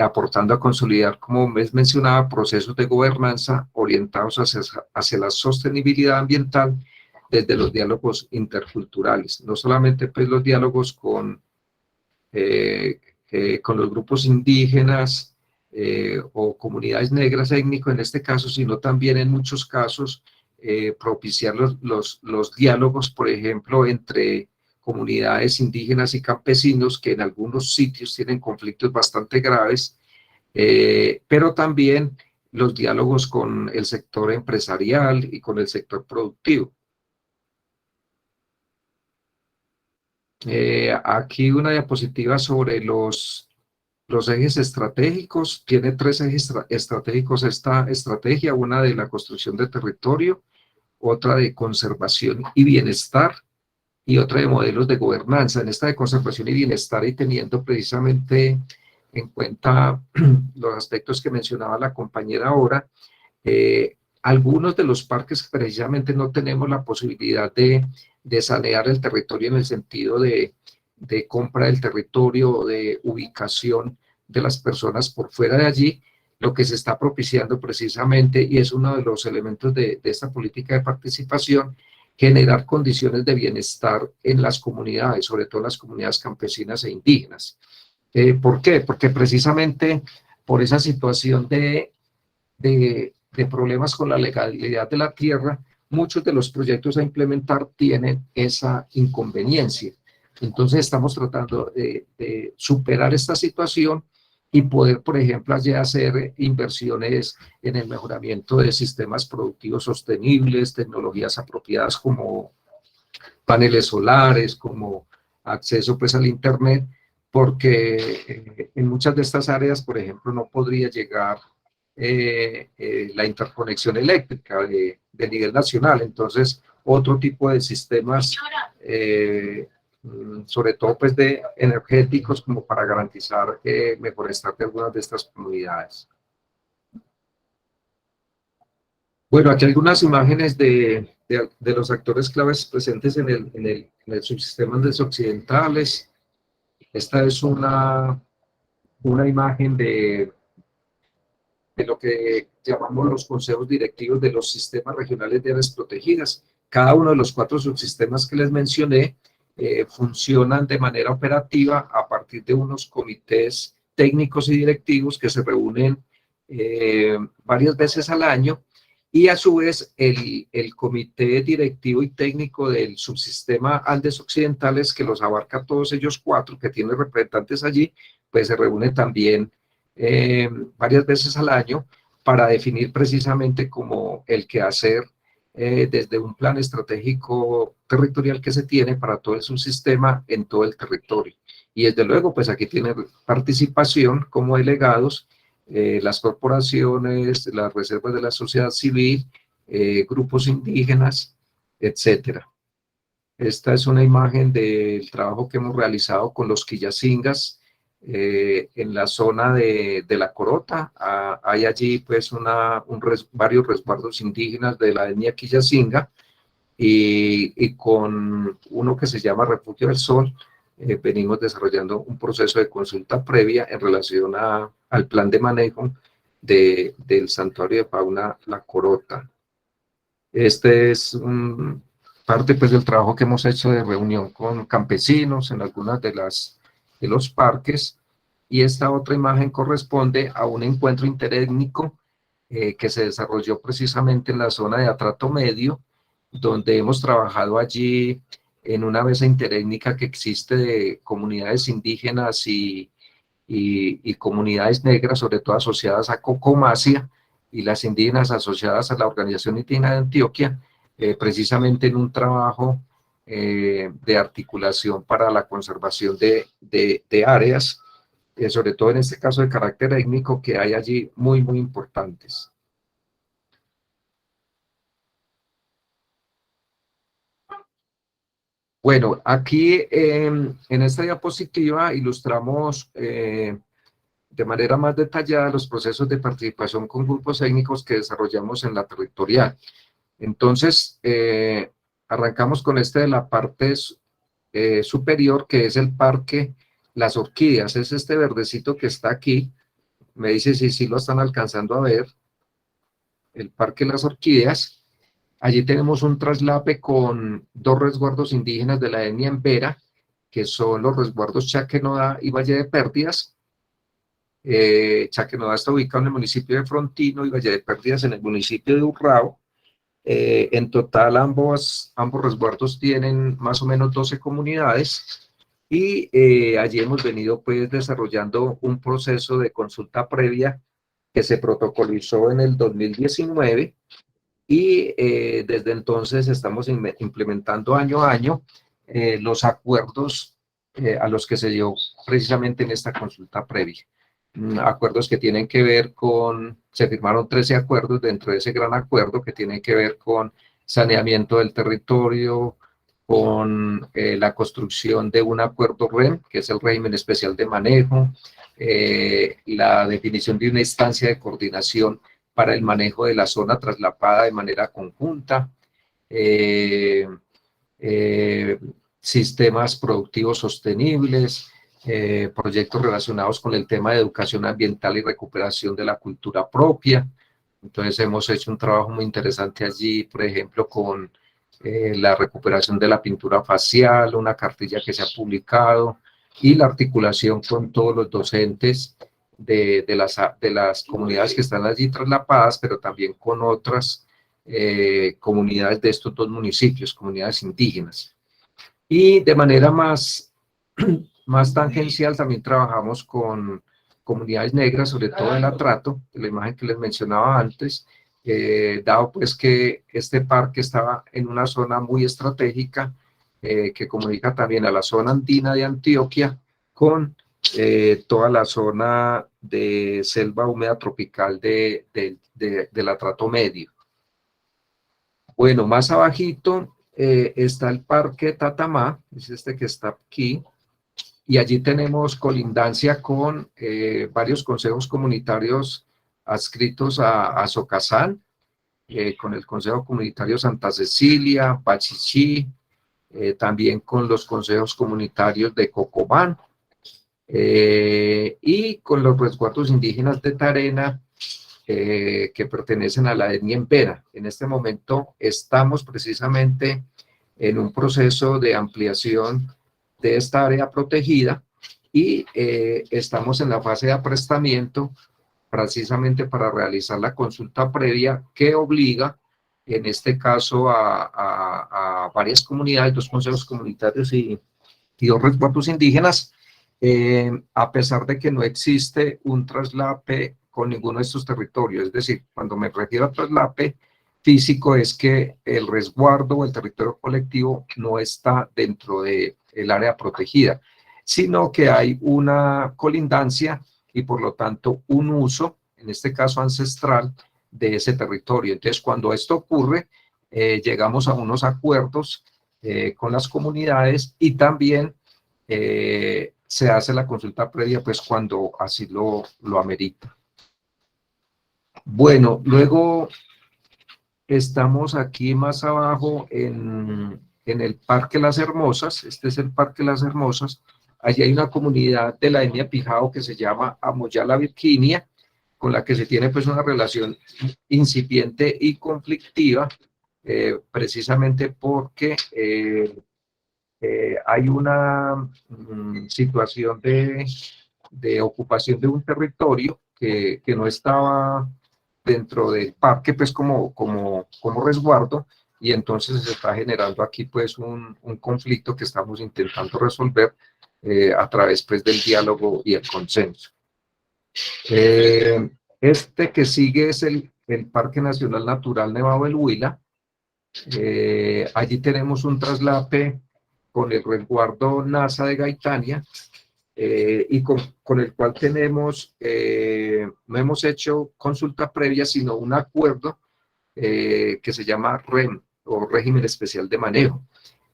aportando a consolidar, como les mencionaba, procesos de gobernanza orientados hacia la sostenibilidad ambiental desde los diálogos interculturales, no solamente pues los diálogos con los grupos indígenas o comunidades negras étnicos en este caso, sino también en muchos casos propiciar los diálogos, por ejemplo, entre comunidades indígenas y campesinos que en algunos sitios tienen conflictos bastante graves, pero también los diálogos con el sector empresarial y con el sector productivo. Aquí una diapositiva sobre los ejes estratégicos. Tiene 3 ejes estratégicos esta estrategia, una de la construcción de territorio, otra de conservación y bienestar, y otra de modelos de gobernanza. En esta de conservación y bienestar, y teniendo precisamente en cuenta los aspectos que mencionaba la compañera ahora, algunos de los parques precisamente no tenemos la posibilidad de sanear el territorio en el sentido de compra del territorio o de ubicación de las personas por fuera de allí. Lo que se está propiciando precisamente, y es uno de los elementos de esta política de participación, generar condiciones de bienestar en las comunidades, sobre todo en las comunidades campesinas e indígenas. ¿Por qué? Porque precisamente por esa situación de problemas con la legalidad de la tierra, muchos de los proyectos a implementar tienen esa inconveniencia. Entonces estamos tratando de superar esta situación y poder, por ejemplo, allá hacer inversiones en el mejoramiento de sistemas productivos sostenibles, tecnologías apropiadas como paneles solares, como acceso pues al internet, porque en muchas de estas áreas, por ejemplo, no podría llegar la interconexión eléctrica de nivel nacional. Entonces, otro tipo de sistemas, sobre todo pues de energéticos, como para garantizar mejor estar de algunas de estas comunidades. Bueno, aquí algunas imágenes de de los actores claves presentes en el subsistema Andes Occidentales. Esta es una imagen de lo que llamamos los consejos directivos de los sistemas regionales de áreas protegidas. Cada uno de los 4 subsistemas que les mencioné funcionan de manera operativa a partir de unos comités técnicos y directivos que se reúnen varias veces al año, y a su vez el comité directivo y técnico del subsistema Andes Occidentales, que los abarca todos ellos 4, que tiene representantes allí, pues se reúne también varias veces al año para definir precisamente como el quehacer desde un plan estratégico territorial que se tiene para todo el subsistema en todo el territorio. Y desde luego, pues aquí tiene participación como delegados las corporaciones, las reservas de la sociedad civil, grupos indígenas, etcétera. Esta es una imagen del trabajo que hemos realizado con los quillacingas en la zona de la Corota. Hay allí pues varios resguardos indígenas de la etnia quillacinga, y con uno que se llama Refugio del Sol venimos desarrollando un proceso de consulta previa en relación al plan de manejo del santuario de fauna La Corota. Este es parte pues del trabajo que hemos hecho de reunión con campesinos en algunas de los parques, y esta otra imagen corresponde a un encuentro interétnico que se desarrolló precisamente en la zona de Atrato Medio, donde hemos trabajado allí en una mesa interétnica que existe de comunidades indígenas y comunidades negras, sobre todo asociadas a Cocomacia, y las indígenas asociadas a la Organización Indígena de Antioquia, precisamente en un trabajo de articulación para la conservación de áreas, sobre todo en este caso de carácter étnico, que hay allí muy, muy importantes. Bueno, aquí en esta diapositiva ilustramos de manera más detallada los procesos de participación con grupos étnicos que desarrollamos en la territorial. Entonces, arrancamos con de la parte superior, que es el parque Las Orquídeas. Es este verdecito que está aquí. Me dice si lo están alcanzando a ver. El parque Las Orquídeas. Allí tenemos un traslape con 2 resguardos indígenas de la etnia Embera, que son los resguardos Chaquenodá y Valle de Pérdidas. Chaquenodá está ubicado en el municipio de Frontino y Valle de Pérdidas en el municipio de Urrao. En total ambos resguardos tienen más o menos 12 comunidades, y allí hemos venido pues desarrollando un proceso de consulta previa que se protocolizó en el 2019, y desde entonces estamos implementando año a año los acuerdos a los que se llegó precisamente en esta consulta previa. Acuerdos que tienen que ver se firmaron 13 acuerdos dentro de ese gran acuerdo que tienen que ver con saneamiento del territorio, con la construcción de un acuerdo REM, que es el régimen especial de manejo, la definición de una instancia de coordinación para el manejo de la zona traslapada de manera conjunta, sistemas productivos sostenibles, proyectos relacionados con el tema de educación ambiental y recuperación de la cultura propia. Entonces hemos hecho un trabajo muy interesante allí, por ejemplo, con la recuperación de la pintura facial, una cartilla que se ha publicado, y la articulación con todos los docentes de las comunidades que están allí traslapadas, pero también con otras comunidades de estos 2 municipios, comunidades indígenas. Y de manera más tangencial también trabajamos con comunidades negras, sobre todo en Atrato, la imagen que les mencionaba antes, dado pues que este parque estaba en una zona muy estratégica que comunica también a la zona andina de Antioquia con toda la zona de selva húmeda tropical del Atrato Medio. Bueno, más abajito está el parque Tatamá, es este que está aquí, y allí tenemos colindancia con varios consejos comunitarios adscritos a Socazán, con el Consejo Comunitario Santa Cecilia, Pachichí, también con los consejos comunitarios de Cocobán, y con los resguardos indígenas de Tarena, que pertenecen a la etnia Empera. En este momento estamos precisamente en un proceso de ampliación de esta área protegida y estamos en la fase de aprestamiento precisamente para realizar la consulta previa que obliga, en este caso, a varias comunidades, 2 consejos comunitarios y 2 resguardos indígenas, a pesar de que no existe un traslape con ninguno de estos territorios. Es decir, cuando me refiero a traslape físico, es que el resguardo o el territorio colectivo no está dentro del área protegida, sino que hay una colindancia y por lo tanto un uso, en este caso ancestral, de ese territorio. Entonces, cuando esto ocurre, llegamos a unos acuerdos con las comunidades y también se hace la consulta previa, pues cuando así lo amerita. Bueno, luego estamos aquí más abajo en el Parque Las Hermosas. Este es el Parque Las Hermosas. Allí hay una comunidad de la etnia Pijao que se llama Amoyala Virginia, con la que se tiene pues una relación incipiente y conflictiva, precisamente porque hay una situación de ocupación de un territorio que no estaba dentro del parque pues como resguardo, y entonces se está generando aquí pues un conflicto que estamos intentando resolver a través pues del diálogo y el consenso. Este que sigue es el Parque Nacional Natural Nevado del Huila. Allí tenemos un traslape con el resguardo NASA de Gaitania, y con el cual no hemos hecho consulta previa, sino un acuerdo que se llama REM, o Régimen Especial de Manejo.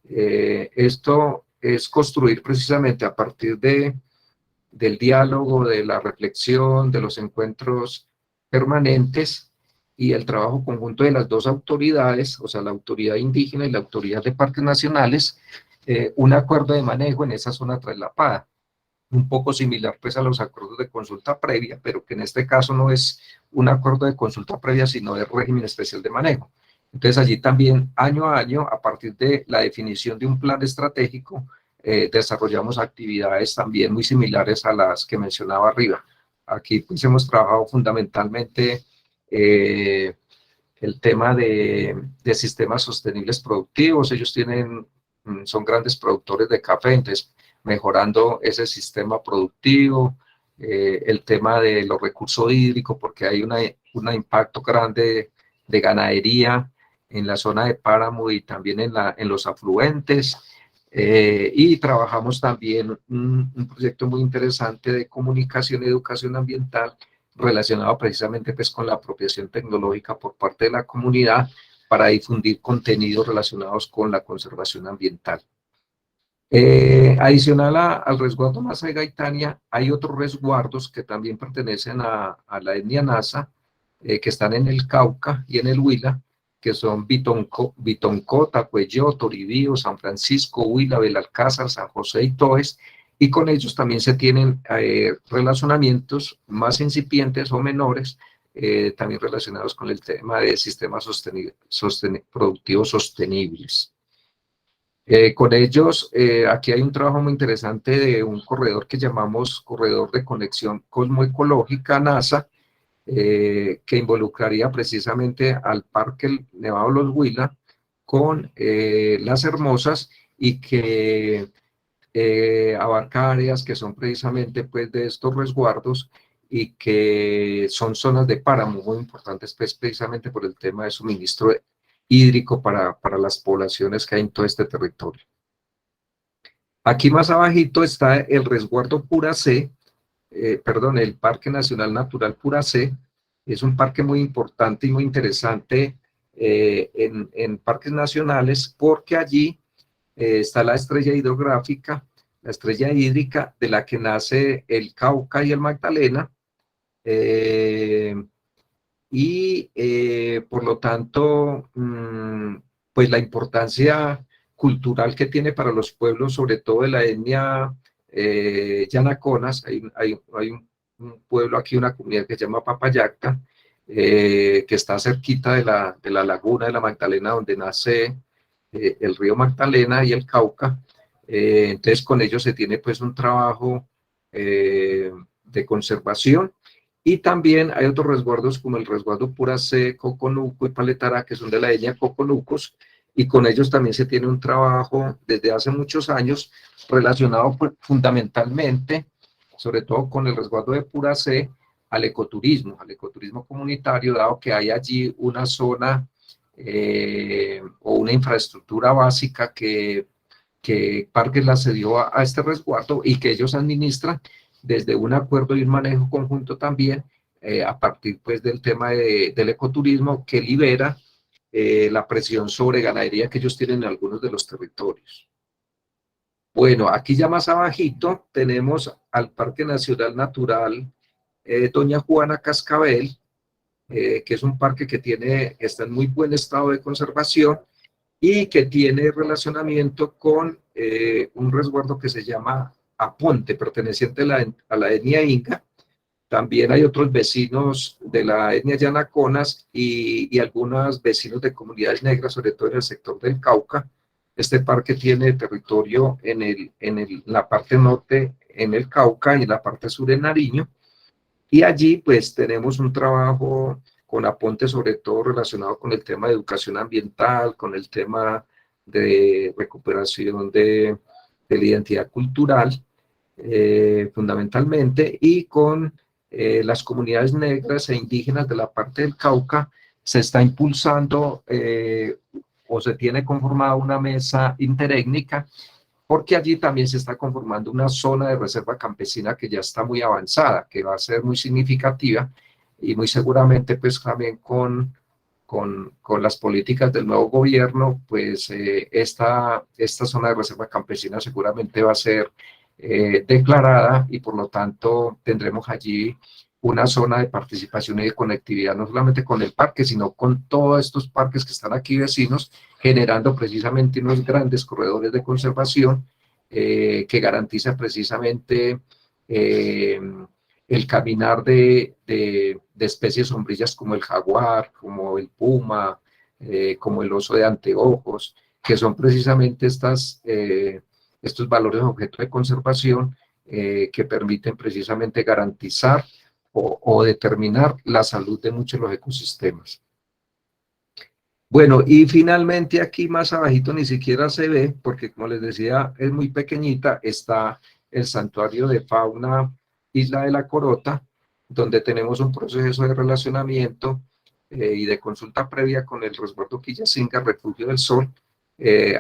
Esto es construir precisamente a partir del diálogo, de la reflexión, de los encuentros permanentes y el trabajo conjunto de las 2 autoridades, o sea, la autoridad indígena y la autoridad de parques nacionales, un acuerdo de manejo en esa zona traslapada, un poco similar pues a los acuerdos de consulta previa, pero que en este caso no es un acuerdo de consulta previa, sino de régimen especial de manejo. Entonces allí también año a año, a partir de la definición de un plan estratégico, desarrollamos actividades también muy similares a las que mencionaba arriba. Aquí pues hemos trabajado fundamentalmente el tema de sistemas sostenibles productivos. Ellos son grandes productores de café, entonces mejorando ese sistema productivo, el tema de los recursos hídricos, porque hay un impacto grande de ganadería en la zona de páramo y también en los afluentes, y trabajamos también un proyecto muy interesante de comunicación y educación ambiental relacionado precisamente pues con la apropiación tecnológica por parte de la comunidad para difundir contenidos relacionados con la conservación ambiental. Adicional al resguardo NASA de Gaitania, hay otros resguardos que también pertenecen a la etnia Nasa, que están en el Cauca y en el Huila, que son Bitoncó, Tacuelló, Toribío, San Francisco, Huila, Belalcázar, San José y Toes, y con ellos también se tienen relacionamientos más incipientes o menores, también relacionados con el tema de sistemas productivos sostenibles. Con ellos, aquí hay un trabajo muy interesante de un corredor que llamamos Corredor de Conexión Cosmoecológica NASA, que involucraría precisamente al Parque Nevado Los Huila con Las Hermosas, y que abarca áreas que son precisamente pues de estos resguardos y que son zonas de páramo muy importantes pues precisamente por el tema de suministro hídrico para las poblaciones que hay en todo este territorio. Aquí más abajito está el resguardo Puracé, el Parque Nacional Natural Puracé. Es un parque muy importante y muy interesante en parques nacionales, porque allí está la estrella hidrográfica, la estrella hídrica de la que nace el Cauca y el Magdalena, y por lo tanto, pues la importancia cultural que tiene para los pueblos, sobre todo de la etnia Yanaconas. Hay un pueblo aquí, una comunidad que se llama Papayacta, que está cerquita de la laguna de la Magdalena, donde nace el río Magdalena y el Cauca. Entonces con ellos se tiene pues un trabajo de conservación, y también hay otros resguardos como el resguardo Puracé, Coconuco y Paletara, que son de la etnia Coconucos, y con ellos también se tiene un trabajo desde hace muchos años relacionado fundamentalmente, sobre todo con el resguardo de Puracé, al ecoturismo comunitario, dado que hay allí una zona o una infraestructura básica que Parques la cedió a este resguardo y que ellos administran desde un acuerdo y un manejo conjunto también, a partir pues del tema del ecoturismo, que libera la presión sobre ganadería que ellos tienen en algunos de los territorios. Bueno, aquí ya más abajito tenemos al Parque Nacional Natural Doña Juana Cascabel, que es un parque que está en muy buen estado de conservación y que tiene relacionamiento con un resguardo que se llama Aponte, perteneciente a la etnia Inca. También hay otros vecinos de la etnia Yanaconas y algunos vecinos de comunidades negras, sobre todo en el sector del Cauca. Este parque tiene territorio en la parte norte en el Cauca y en la parte sur en Nariño. Y allí pues tenemos un trabajo con Aponte, sobre todo relacionado con el tema de educación ambiental, con el tema de recuperación de la identidad cultural, fundamentalmente, y con las comunidades negras e indígenas de la parte del Cauca se está impulsando o se tiene conformada una mesa interétnica, porque allí también se está conformando una zona de reserva campesina que ya está muy avanzada, que va a ser muy significativa, y muy seguramente pues también con las políticas del nuevo gobierno, pues esta zona de reserva campesina seguramente va a ser declarada, y por lo tanto tendremos allí una zona de participación y de conectividad, no solamente con el parque, sino con todos estos parques que están aquí vecinos, generando precisamente unos grandes corredores de conservación que garantizan precisamente el caminar de especies sombrillas como el jaguar, como el puma, como el oso de anteojos, que son precisamente estos valores objeto de conservación que permiten precisamente garantizar o determinar la salud de muchos de los ecosistemas. Bueno, y finalmente aquí más abajito ni siquiera se ve, porque como les decía, es muy pequeñita, está el santuario de fauna Isla de la Corota, donde tenemos un proceso de relacionamiento y de consulta previa con el resguardo Quillacinga, Refugio del Sol,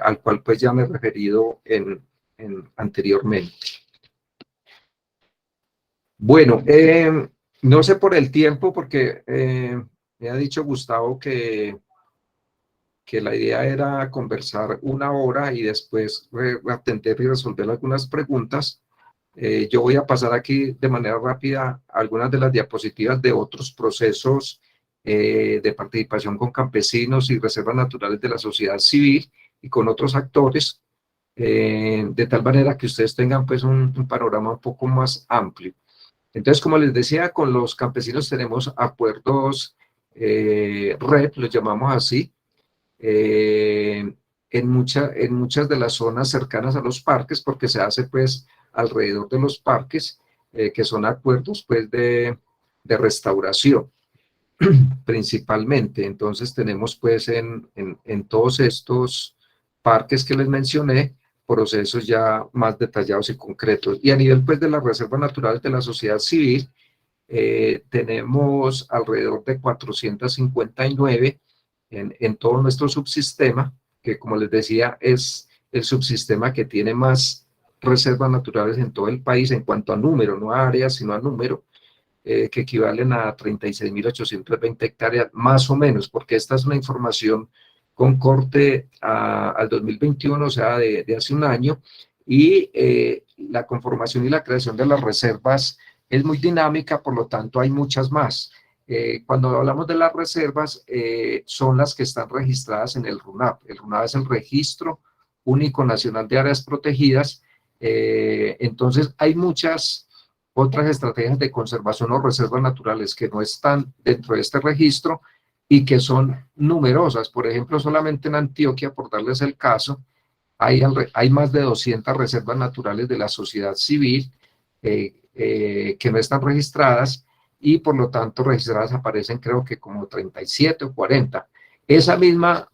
al cual pues ya me he referido anteriormente. Bueno, no sé por el tiempo, porque me ha dicho Gustavo que la idea era conversar una hora y después atender y resolver algunas preguntas. Yo voy a pasar aquí de manera rápida algunas de las diapositivas de otros procesos de participación con campesinos y reservas naturales de la sociedad civil y con otros actores, de tal manera que ustedes tengan pues un panorama un poco más amplio. Entonces, como les decía, con los campesinos tenemos acuerdos red, los llamamos así, en muchas de las zonas cercanas a los parques, porque se hace pues alrededor de los parques, que son acuerdos pues de restauración principalmente. Entonces tenemos pues en todos estos parques que les mencioné procesos ya más detallados y concretos. Y a nivel pues de las reservas naturales de la sociedad civil, tenemos alrededor de 459 en todo nuestro subsistema, que como les decía es el subsistema que tiene más reservas naturales en todo el país en cuanto a número, no a áreas, sino a número, que equivalen a 36.820 hectáreas más o menos, porque esta es una información con corte al 2021, o sea, de hace un año, y la conformación y la creación de las reservas es muy dinámica, por lo tanto hay muchas más. Cuando hablamos de las reservas, son las que están registradas en el RUNAP. El RUNAP es el Registro Único Nacional de Áreas Protegidas. Entonces, hay muchas otras estrategias de conservación o reservas naturales que no están dentro de este registro y que son numerosas. Por ejemplo, solamente en Antioquia, por darles el caso, hay más de 200 reservas naturales de la sociedad civil que no están registradas, y por lo tanto registradas aparecen creo que como 37 o 40. Esa misma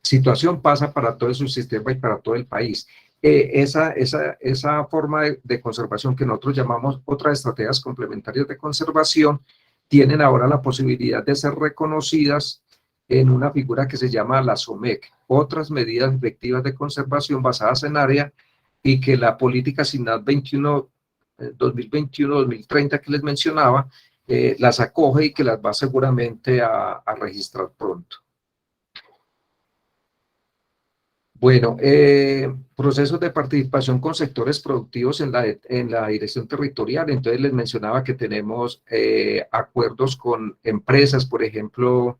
situación pasa para todo el subsistema y para todo el país. Esa forma de conservación que nosotros llamamos otras estrategias complementarias de conservación, tienen ahora la posibilidad de ser reconocidas en una figura que se llama la SOMEC, otras medidas efectivas de conservación basadas en área, y que la política SINAT 2021-2030 que les mencionaba, las acoge y que las va seguramente a registrar pronto. Bueno, procesos de participación con sectores productivos en la dirección territorial. Entonces les mencionaba que tenemos acuerdos con empresas, por ejemplo,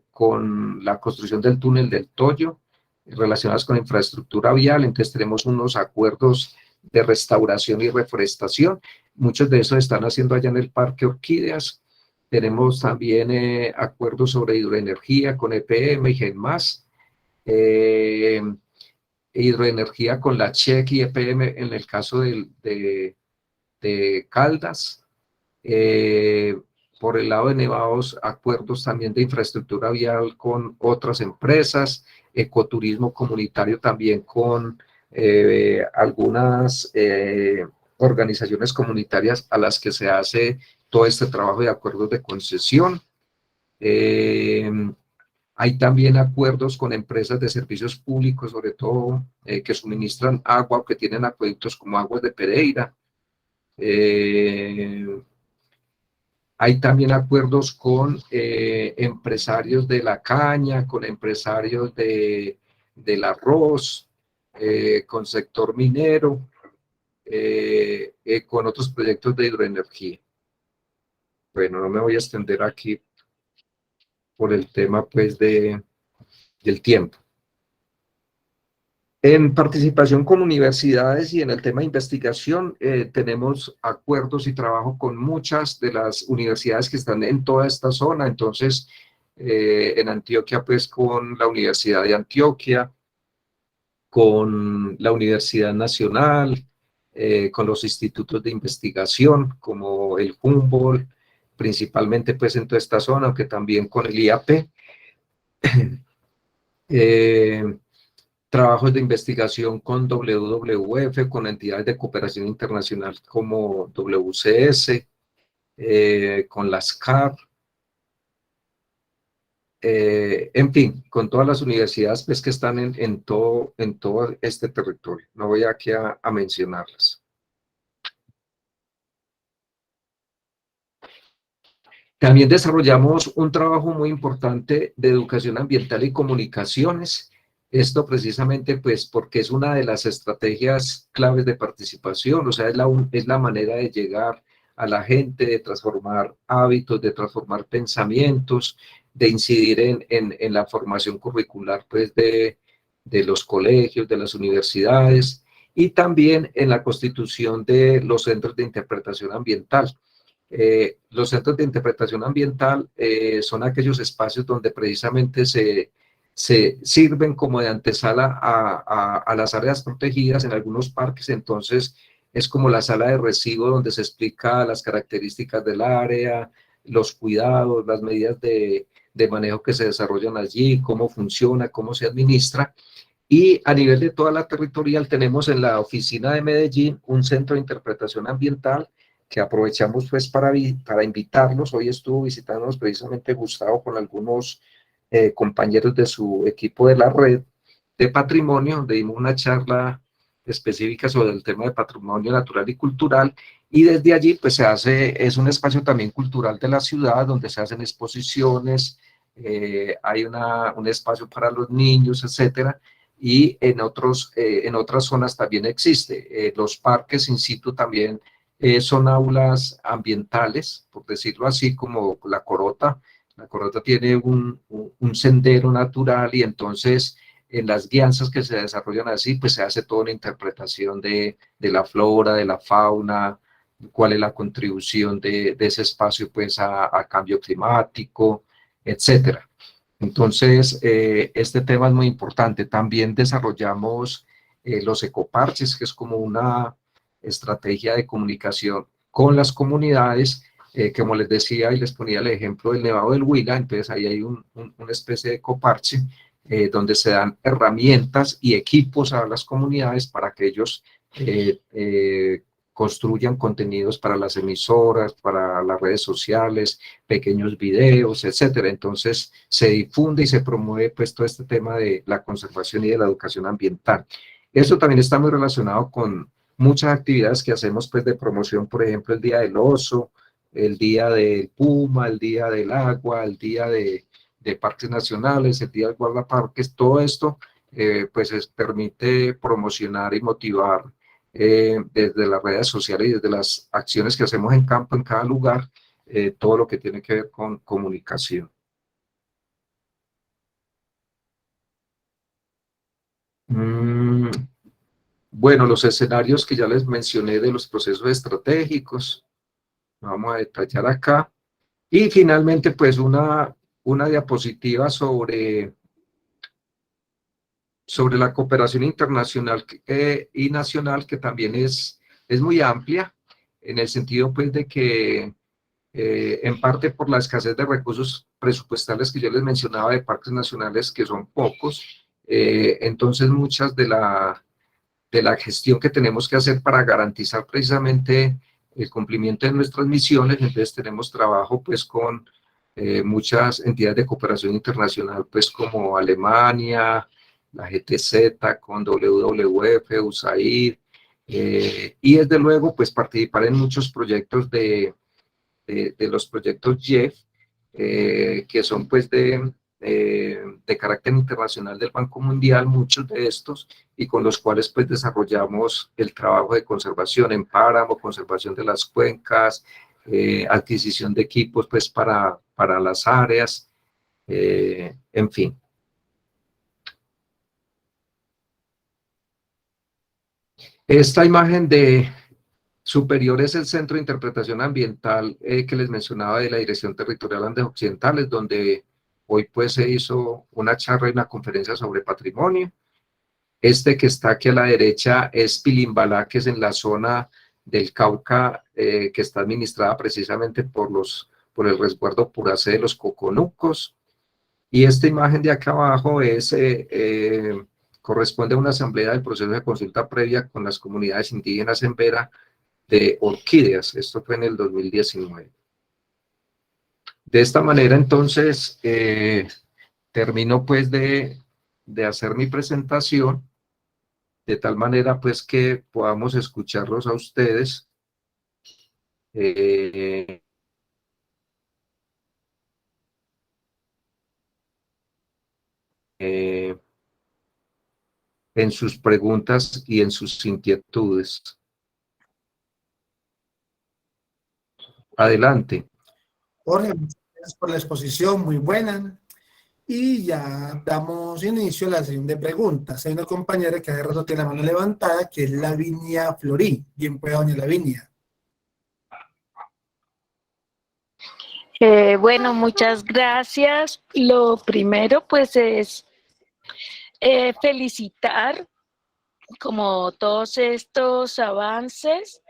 con la construcción del túnel del Toyo, relacionadas con infraestructura vial. Entonces tenemos unos acuerdos de restauración y reforestación. Muchos de esos están haciendo allá en el Parque Orquídeas. Tenemos también acuerdos sobre hidroenergía con EPM y GENMAS. Hidroenergía con la CHEC y EPM en el caso de Caldas. Por el lado de Nevados, acuerdos también de infraestructura vial con otras empresas, ecoturismo comunitario también con algunas organizaciones comunitarias a las que se hace todo este trabajo de acuerdos de concesión. Hay también acuerdos con empresas de servicios públicos, sobre todo que suministran agua o que tienen acueductos como Aguas de Pereira. Hay también acuerdos con empresarios de la caña, con empresarios del arroz, con sector minero, con otros proyectos de hidroenergía. Bueno, no me voy a extender aquí por el tema pues del tiempo. En participación con universidades y en el tema de investigación, tenemos acuerdos y trabajo con muchas de las universidades que están en toda esta zona. Entonces, en Antioquia, pues con la Universidad de Antioquia, con la Universidad Nacional, con los institutos de investigación como el Humboldt, principalmente pues en toda esta zona, aunque también con el IAP. Trabajos de investigación con WWF, con entidades de cooperación internacional como WCS, con las CAR, en fin, con todas las universidades pues, que están en todo este territorio. No voy aquí a mencionarlas. También desarrollamos un trabajo muy importante de educación ambiental y comunicaciones. Esto precisamente pues porque es una de las estrategias claves de participación, o sea, es la manera de llegar a la gente, de transformar hábitos, de transformar pensamientos, de incidir en la formación curricular pues de los colegios, de las universidades, y también en la constitución de los centros de interpretación ambiental. Los centros de interpretación ambiental son aquellos espacios donde precisamente se sirven como de antesala a las áreas protegidas en algunos parques. Entonces es como la sala de recibo donde se explica las características del área, los cuidados, las medidas de manejo que se desarrollan allí, cómo funciona, cómo se administra. Y a nivel de toda la territorial tenemos en la oficina de Medellín un centro de interpretación ambiental que aprovechamos pues para invitarlos. Hoy estuvo visitándonos precisamente Gustavo con algunos compañeros de su equipo de la red de patrimonio, donde dimos una charla específica sobre el tema de patrimonio natural y cultural, y desde allí pues es un espacio también cultural de la ciudad donde se hacen exposiciones, hay un espacio para los niños, etcétera, y en otras zonas también existe. Los parques in situ también son aulas ambientales, por decirlo así, como la Corota. La Corota tiene un sendero natural y entonces en las guianzas que se desarrollan así, pues se hace toda una interpretación de la flora, de la fauna, cuál es la contribución de ese espacio pues a cambio climático, etcétera. Entonces, este tema es muy importante. También desarrollamos los ecoparches, que es como una estrategia de comunicación con las comunidades, que como les decía y les ponía el ejemplo del Nevado del Huila, entonces ahí hay una especie de ecoparche donde se dan herramientas y equipos a las comunidades para que ellos construyan contenidos para las emisoras, para las redes sociales, pequeños videos, etcétera. Entonces se difunde y se promueve pues todo este tema de la conservación y de la educación ambiental. Esto también está muy relacionado con muchas actividades que hacemos pues de promoción, por ejemplo, el Día del Oso, el Día del Puma, el Día del Agua, el Día de Parques Nacionales, el Día del Guardaparques, todo esto pues permite promocionar y motivar desde las redes sociales y desde las acciones que hacemos en campo en cada lugar, todo lo que tiene que ver con comunicación. Bueno, los escenarios que ya les mencioné de los procesos estratégicos, vamos a detallar acá. Y finalmente, pues una diapositiva sobre la cooperación internacional y nacional, que también es muy amplia, en el sentido pues de que en parte por la escasez de recursos presupuestales que yo les mencionaba de parques nacionales, que son pocos, entonces muchas de la gestión que tenemos que hacer para garantizar precisamente el cumplimiento de nuestras misiones, entonces tenemos trabajo pues con muchas entidades de cooperación internacional, pues como Alemania, la GTZ, con WWF, USAID, y desde luego pues participar en muchos proyectos de los proyectos JEF, que son pues de carácter internacional del Banco Mundial, muchos de estos, y con los cuales pues desarrollamos el trabajo de conservación en páramo, conservación de las cuencas, adquisición de equipos pues para las áreas, en fin. Esta imagen de superior es el Centro de Interpretación Ambiental que les mencionaba de la Dirección Territorial Andes Occidentales, donde hoy pues se hizo una charla y una conferencia sobre patrimonio. Este que está aquí a la derecha es Pilimbalá, que es en la zona del Cauca, que está administrada precisamente por el resguardo Puracé de los Coconucos. Y esta imagen de acá abajo corresponde a una asamblea del proceso de consulta previa con las comunidades indígenas en Vera de orquídeas. Esto fue en el 2019. De esta manera, entonces, termino pues de hacer mi presentación, de tal manera pues que podamos escucharlos a ustedes. En sus preguntas y en sus inquietudes. Adelante. Jorge, muchas gracias por la exposición, muy buena. Y ya damos inicio a la sesión de preguntas. Hay una compañera que hace rato tiene la mano levantada, que es Lavinia Florí. Bien pueda, doña Lavinia. Bueno, muchas gracias. Lo primero, pues, es felicitar como todos estos avances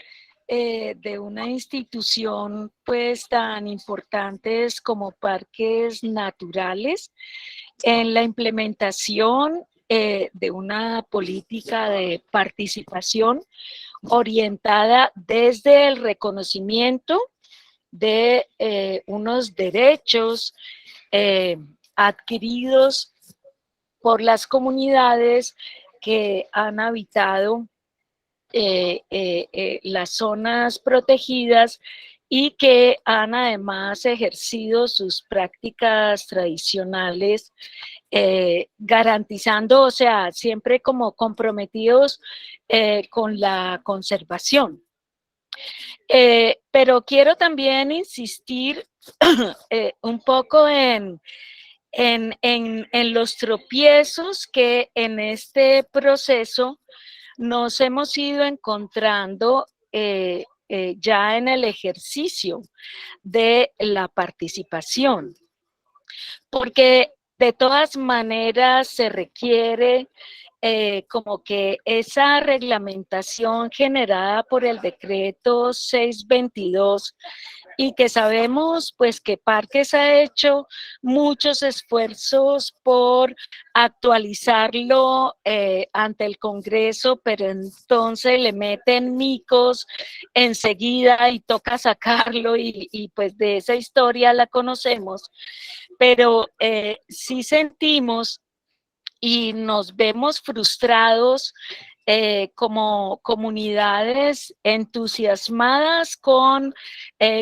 de una institución pues tan importantes como Parques Naturales en la implementación de una política de participación orientada desde el reconocimiento de unos derechos adquiridos por las comunidades que han habitado las zonas protegidas y que han además ejercido sus prácticas tradicionales, garantizando, o sea, siempre como comprometidos con la conservación. Pero quiero también insistir un poco en los tropiezos que en este proceso nos hemos ido encontrando ya en el ejercicio de la participación, porque de todas maneras se requiere como que esa reglamentación generada por el decreto 622 y que sabemos pues que Parques ha hecho muchos esfuerzos por actualizarlo ante el Congreso, pero entonces le meten micos enseguida y toca sacarlo y pues de esa historia la conocemos, pero sí sentimos y nos vemos frustrados como comunidades entusiasmadas con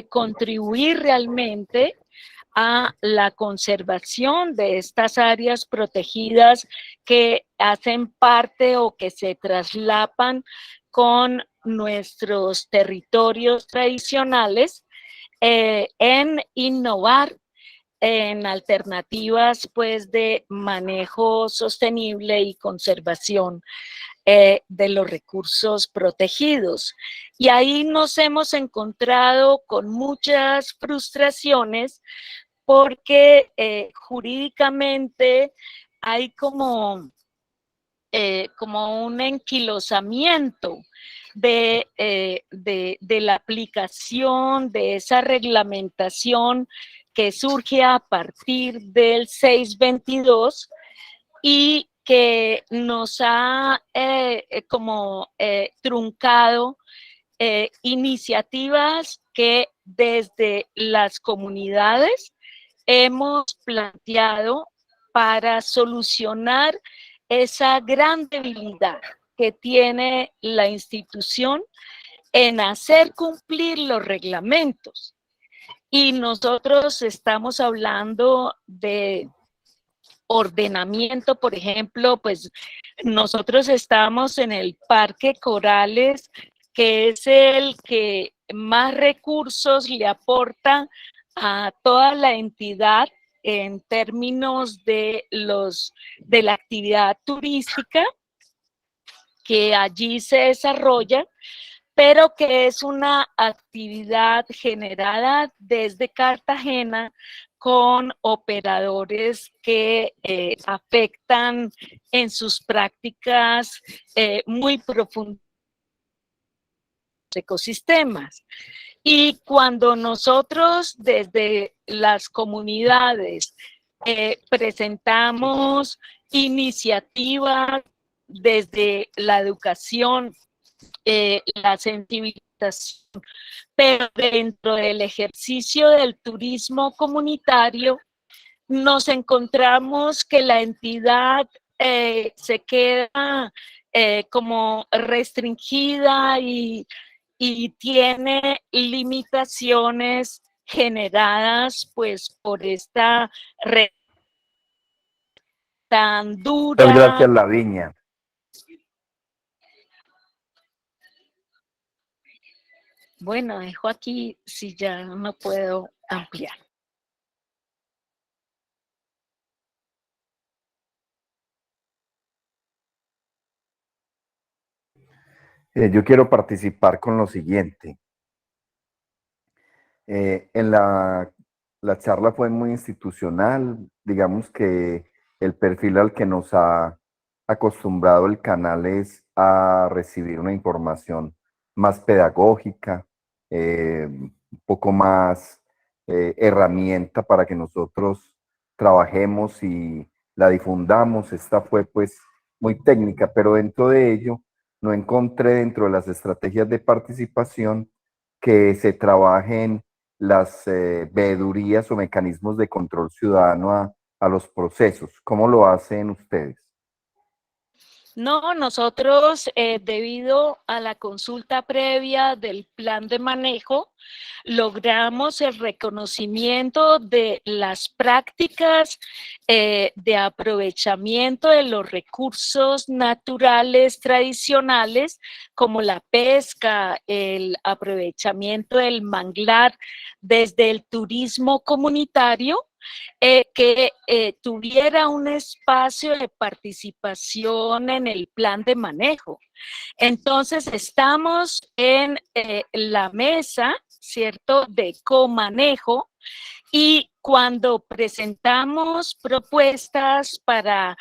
contribuir realmente a la conservación de estas áreas protegidas que hacen parte o que se traslapan con nuestros territorios tradicionales, en innovar en alternativas pues de manejo sostenible y conservación de los recursos protegidos. Y ahí nos hemos encontrado con muchas frustraciones porque jurídicamente hay como un enquilosamiento de la aplicación de esa reglamentación que surge a partir del 622 y que nos ha truncado iniciativas que desde las comunidades hemos planteado para solucionar esa gran debilidad que tiene la institución en hacer cumplir los reglamentos. Y nosotros estamos hablando de ordenamiento, por ejemplo, pues nosotros estamos en el Parque Corales, que es el que más recursos le aporta a toda la entidad en términos de la actividad turística que allí se desarrolla, pero que es una actividad generada desde Cartagena con operadores que afectan en sus prácticas muy profundos ecosistemas. Y cuando nosotros desde las comunidades presentamos iniciativas desde la educación, la sensibilización, pero dentro del ejercicio del turismo comunitario nos encontramos que la entidad se queda como restringida y tiene limitaciones generadas pues por esta red tan dura. Muchas gracias, Lavinia. Bueno, dejo aquí si ya no puedo ampliar. Yo quiero participar con lo siguiente. En la charla fue muy institucional, digamos que el perfil al que nos ha acostumbrado el canal es a recibir una información más pedagógica, un poco más herramienta para que nosotros trabajemos y la difundamos. Esta fue pues muy técnica, pero dentro de ello no encontré dentro de las estrategias de participación que se trabajen las veedurías o mecanismos de control ciudadano a los procesos. ¿Cómo lo hacen ustedes? No, nosotros, debido a la consulta previa del plan de manejo, logramos el reconocimiento de las prácticas de aprovechamiento de los recursos naturales tradicionales, como la pesca, el aprovechamiento del manglar, desde el turismo comunitario, que tuviera un espacio de participación en el plan de manejo. Entonces, estamos en la mesa, ¿cierto?, de comanejo, y cuando presentamos propuestas para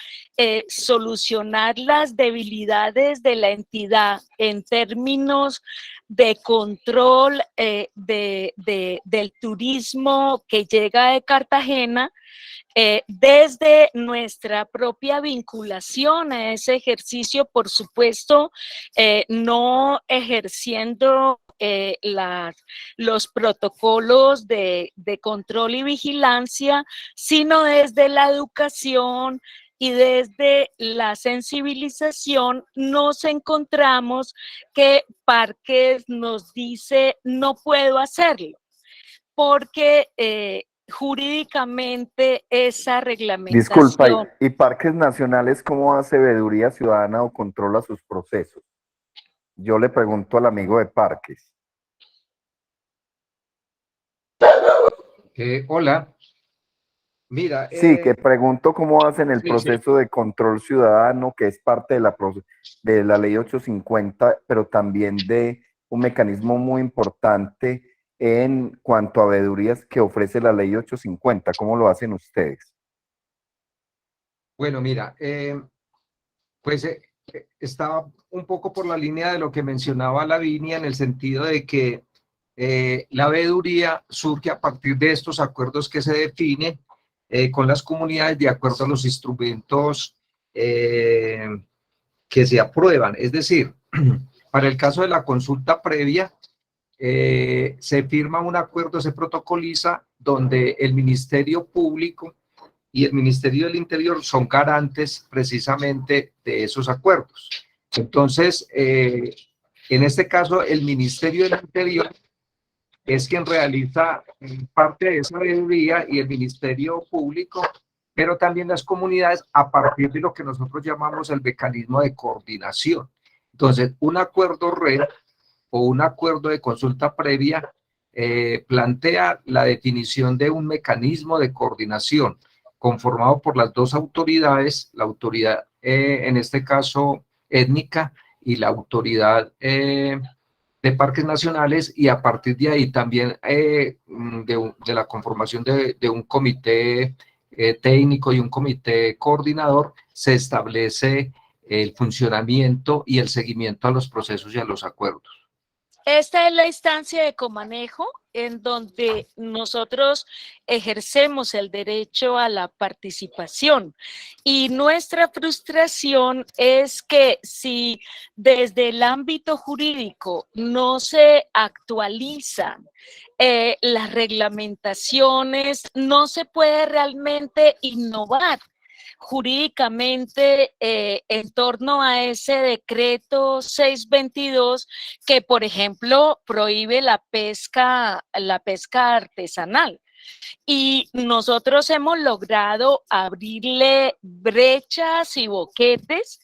solucionar las debilidades de la entidad en términos de control del turismo que llega de Cartagena, desde nuestra propia vinculación a ese ejercicio, por supuesto, no ejerciendo los protocolos de control y vigilancia, sino desde la educación y desde la sensibilización. Nos encontramos que Parques nos dice: no puedo hacerlo, porque jurídicamente esa Disculpa, reglamentación. ¿y Parques Nacionales cómo hace veeduría ciudadana o controla sus procesos? Yo le pregunto al amigo de Parques. Hola, mira, Sí, que pregunto cómo hacen el sí, sí. proceso de control ciudadano, que es parte de la ley 850, pero también de un mecanismo muy importante en cuanto a veedurías que ofrece la ley 850. ¿Cómo lo hacen ustedes? Bueno, mira, pues estaba un poco por la línea de lo que mencionaba Lavinia, en el sentido de que la veeduría surge a partir de estos acuerdos que se definen con las comunidades de acuerdo a los instrumentos que se aprueban. Es decir, para el caso de la consulta previa, se firma un acuerdo, se protocoliza, donde el Ministerio Público y el Ministerio del Interior son garantes precisamente de esos acuerdos. Entonces, en este caso, el Ministerio del Interior es quien realiza parte de esa veeduría, y el Ministerio Público, pero también las comunidades, a partir de lo que nosotros llamamos el mecanismo de coordinación. Entonces, un acuerdo red o un acuerdo de consulta previa plantea la definición de un mecanismo de coordinación conformado por las dos autoridades, la autoridad en este caso étnica y la autoridad de parques nacionales, y a partir de ahí también de la conformación de un comité técnico y un comité coordinador, se establece el funcionamiento y el seguimiento a los procesos y a los acuerdos. Esta es la instancia de comanejo en donde nosotros ejercemos el derecho a la participación, y nuestra frustración es que si desde el ámbito jurídico no se actualizan las reglamentaciones, no se puede realmente innovar jurídicamente en torno a ese decreto 622 que, por ejemplo, prohíbe la pesca artesanal. Y nosotros hemos logrado abrirle brechas y boquetes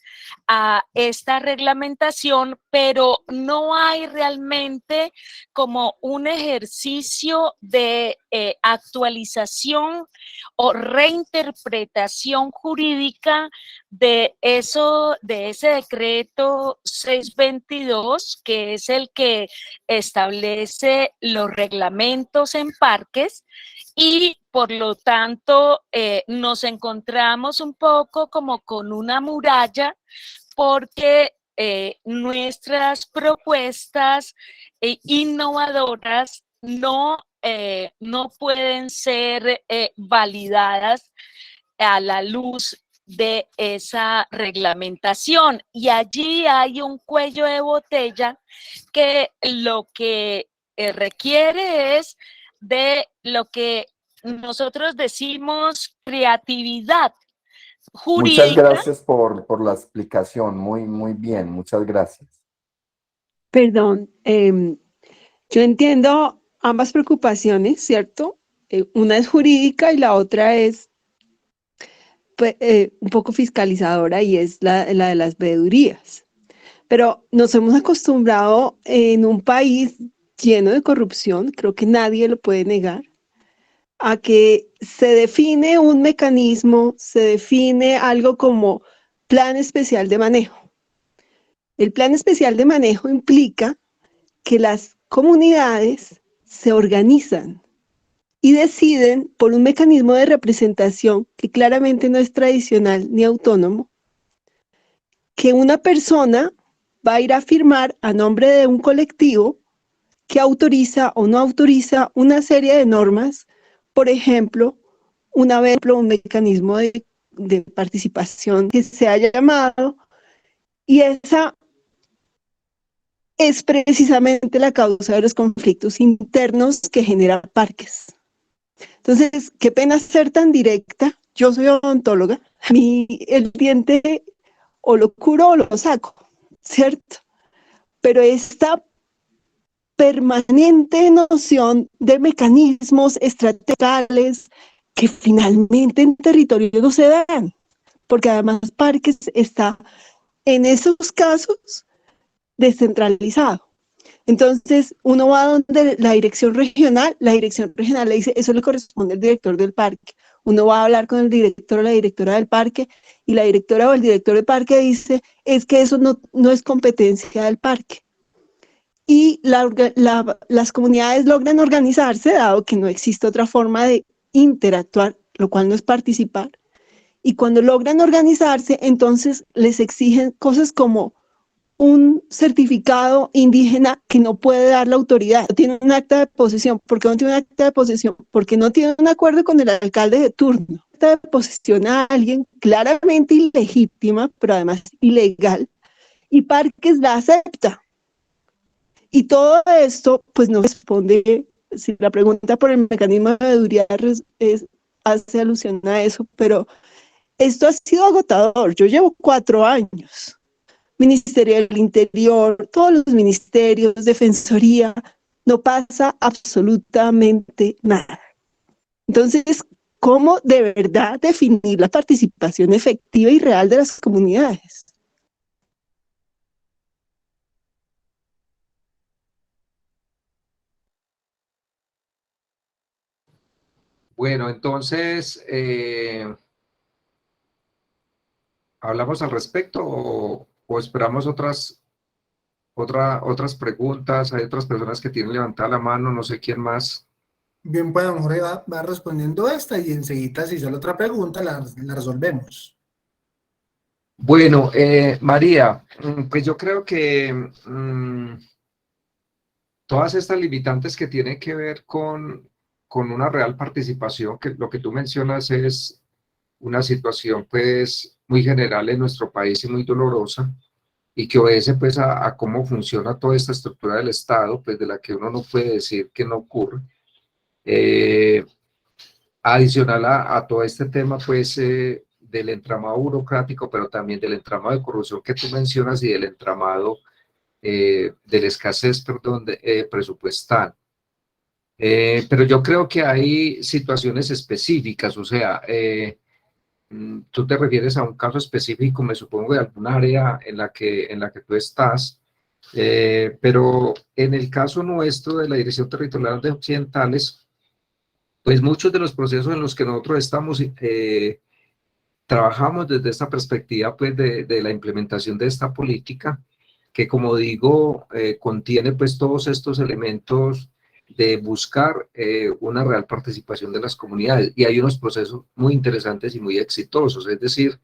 a esta reglamentación, pero no hay realmente como un ejercicio de actualización o reinterpretación jurídica de ese decreto 622, que es el que establece los reglamentos en parques. Y por lo tanto nos encontramos un poco como con una muralla, porque nuestras propuestas innovadoras no pueden ser validadas a la luz de esa reglamentación. Y allí hay un cuello de botella que lo que requiere es de lo que nosotros decimos creatividad Muchas jurídica. gracias por la explicación, muy bien, muchas gracias. Perdón, yo entiendo ambas preocupaciones, ¿cierto? Una es jurídica y la otra es un poco fiscalizadora y es la de las veedurías. Pero nos hemos acostumbrado en un país lleno de corrupción, creo que nadie lo puede negar, a que se define un mecanismo, se define algo como plan especial de manejo. El plan especial de manejo implica que las comunidades se organizan y deciden por un mecanismo de representación que claramente no es tradicional ni autónomo, que una persona va a ir a firmar a nombre de un colectivo que autoriza o no autoriza una serie de normas, por ejemplo, un mecanismo de participación que se ha llamado, y esa es precisamente la causa de los conflictos internos que genera parques. Entonces, qué pena ser tan directa. Yo soy odontóloga. A mí el diente o lo curo o lo saco, ¿cierto? Pero esta permanente noción de mecanismos estratégicos que finalmente en territorio no se dan, porque además Parques está en esos casos descentralizado. Entonces, uno va donde la dirección regional le dice, eso le corresponde al director del parque. Uno va a hablar con el director o la directora del parque y la directora o el director del parque dice, es que eso no es competencia del parque. Y las comunidades logran organizarse, dado que no existe otra forma de interactuar, lo cual no es participar. Y cuando logran organizarse, entonces les exigen cosas como un certificado indígena que no puede dar la autoridad. No tiene un acta de posesión. ¿Por qué no tiene un acta de posesión? Porque no tiene un acuerdo con el alcalde de turno. Acta de posesión a alguien claramente ilegítima, pero además ilegal, y Parques la acepta. Y todo esto, pues no responde, si la pregunta por el mecanismo de veeduría hace alusión a eso, pero esto ha sido agotador. Yo llevo 4 años. Ministerio del Interior, todos los ministerios, Defensoría, no pasa absolutamente nada. Entonces, ¿cómo de verdad definir la participación efectiva y real de las comunidades? Bueno, entonces, ¿hablamos al respecto o esperamos otras preguntas? Hay otras personas que tienen levantada la mano, no sé quién más. Bien, pues a lo mejor va respondiendo esta y enseguida si sale otra pregunta la resolvemos. Bueno, María, pues yo creo que todas estas limitantes que tienen que ver con una real participación, que lo que tú mencionas es una situación pues muy general en nuestro país y muy dolorosa, y que obedece pues a cómo funciona toda esta estructura del Estado, pues de la que uno no puede decir que no ocurre. Adicional a todo este tema pues del entramado burocrático, pero también del entramado de corrupción que tú mencionas y del entramado de la escasez, perdón, presupuestal. Pero yo creo que hay situaciones específicas, o sea, tú te refieres a un caso específico, me supongo, de alguna área en la que tú estás, pero en el caso nuestro de la Dirección Territorial de Occidentales, pues muchos de los procesos en los que nosotros estamos, trabajamos desde esta perspectiva pues de la implementación de esta política, que como digo, contiene pues todos estos elementos de buscar una real participación de las comunidades, y hay unos procesos muy interesantes y muy exitosos. Es decir,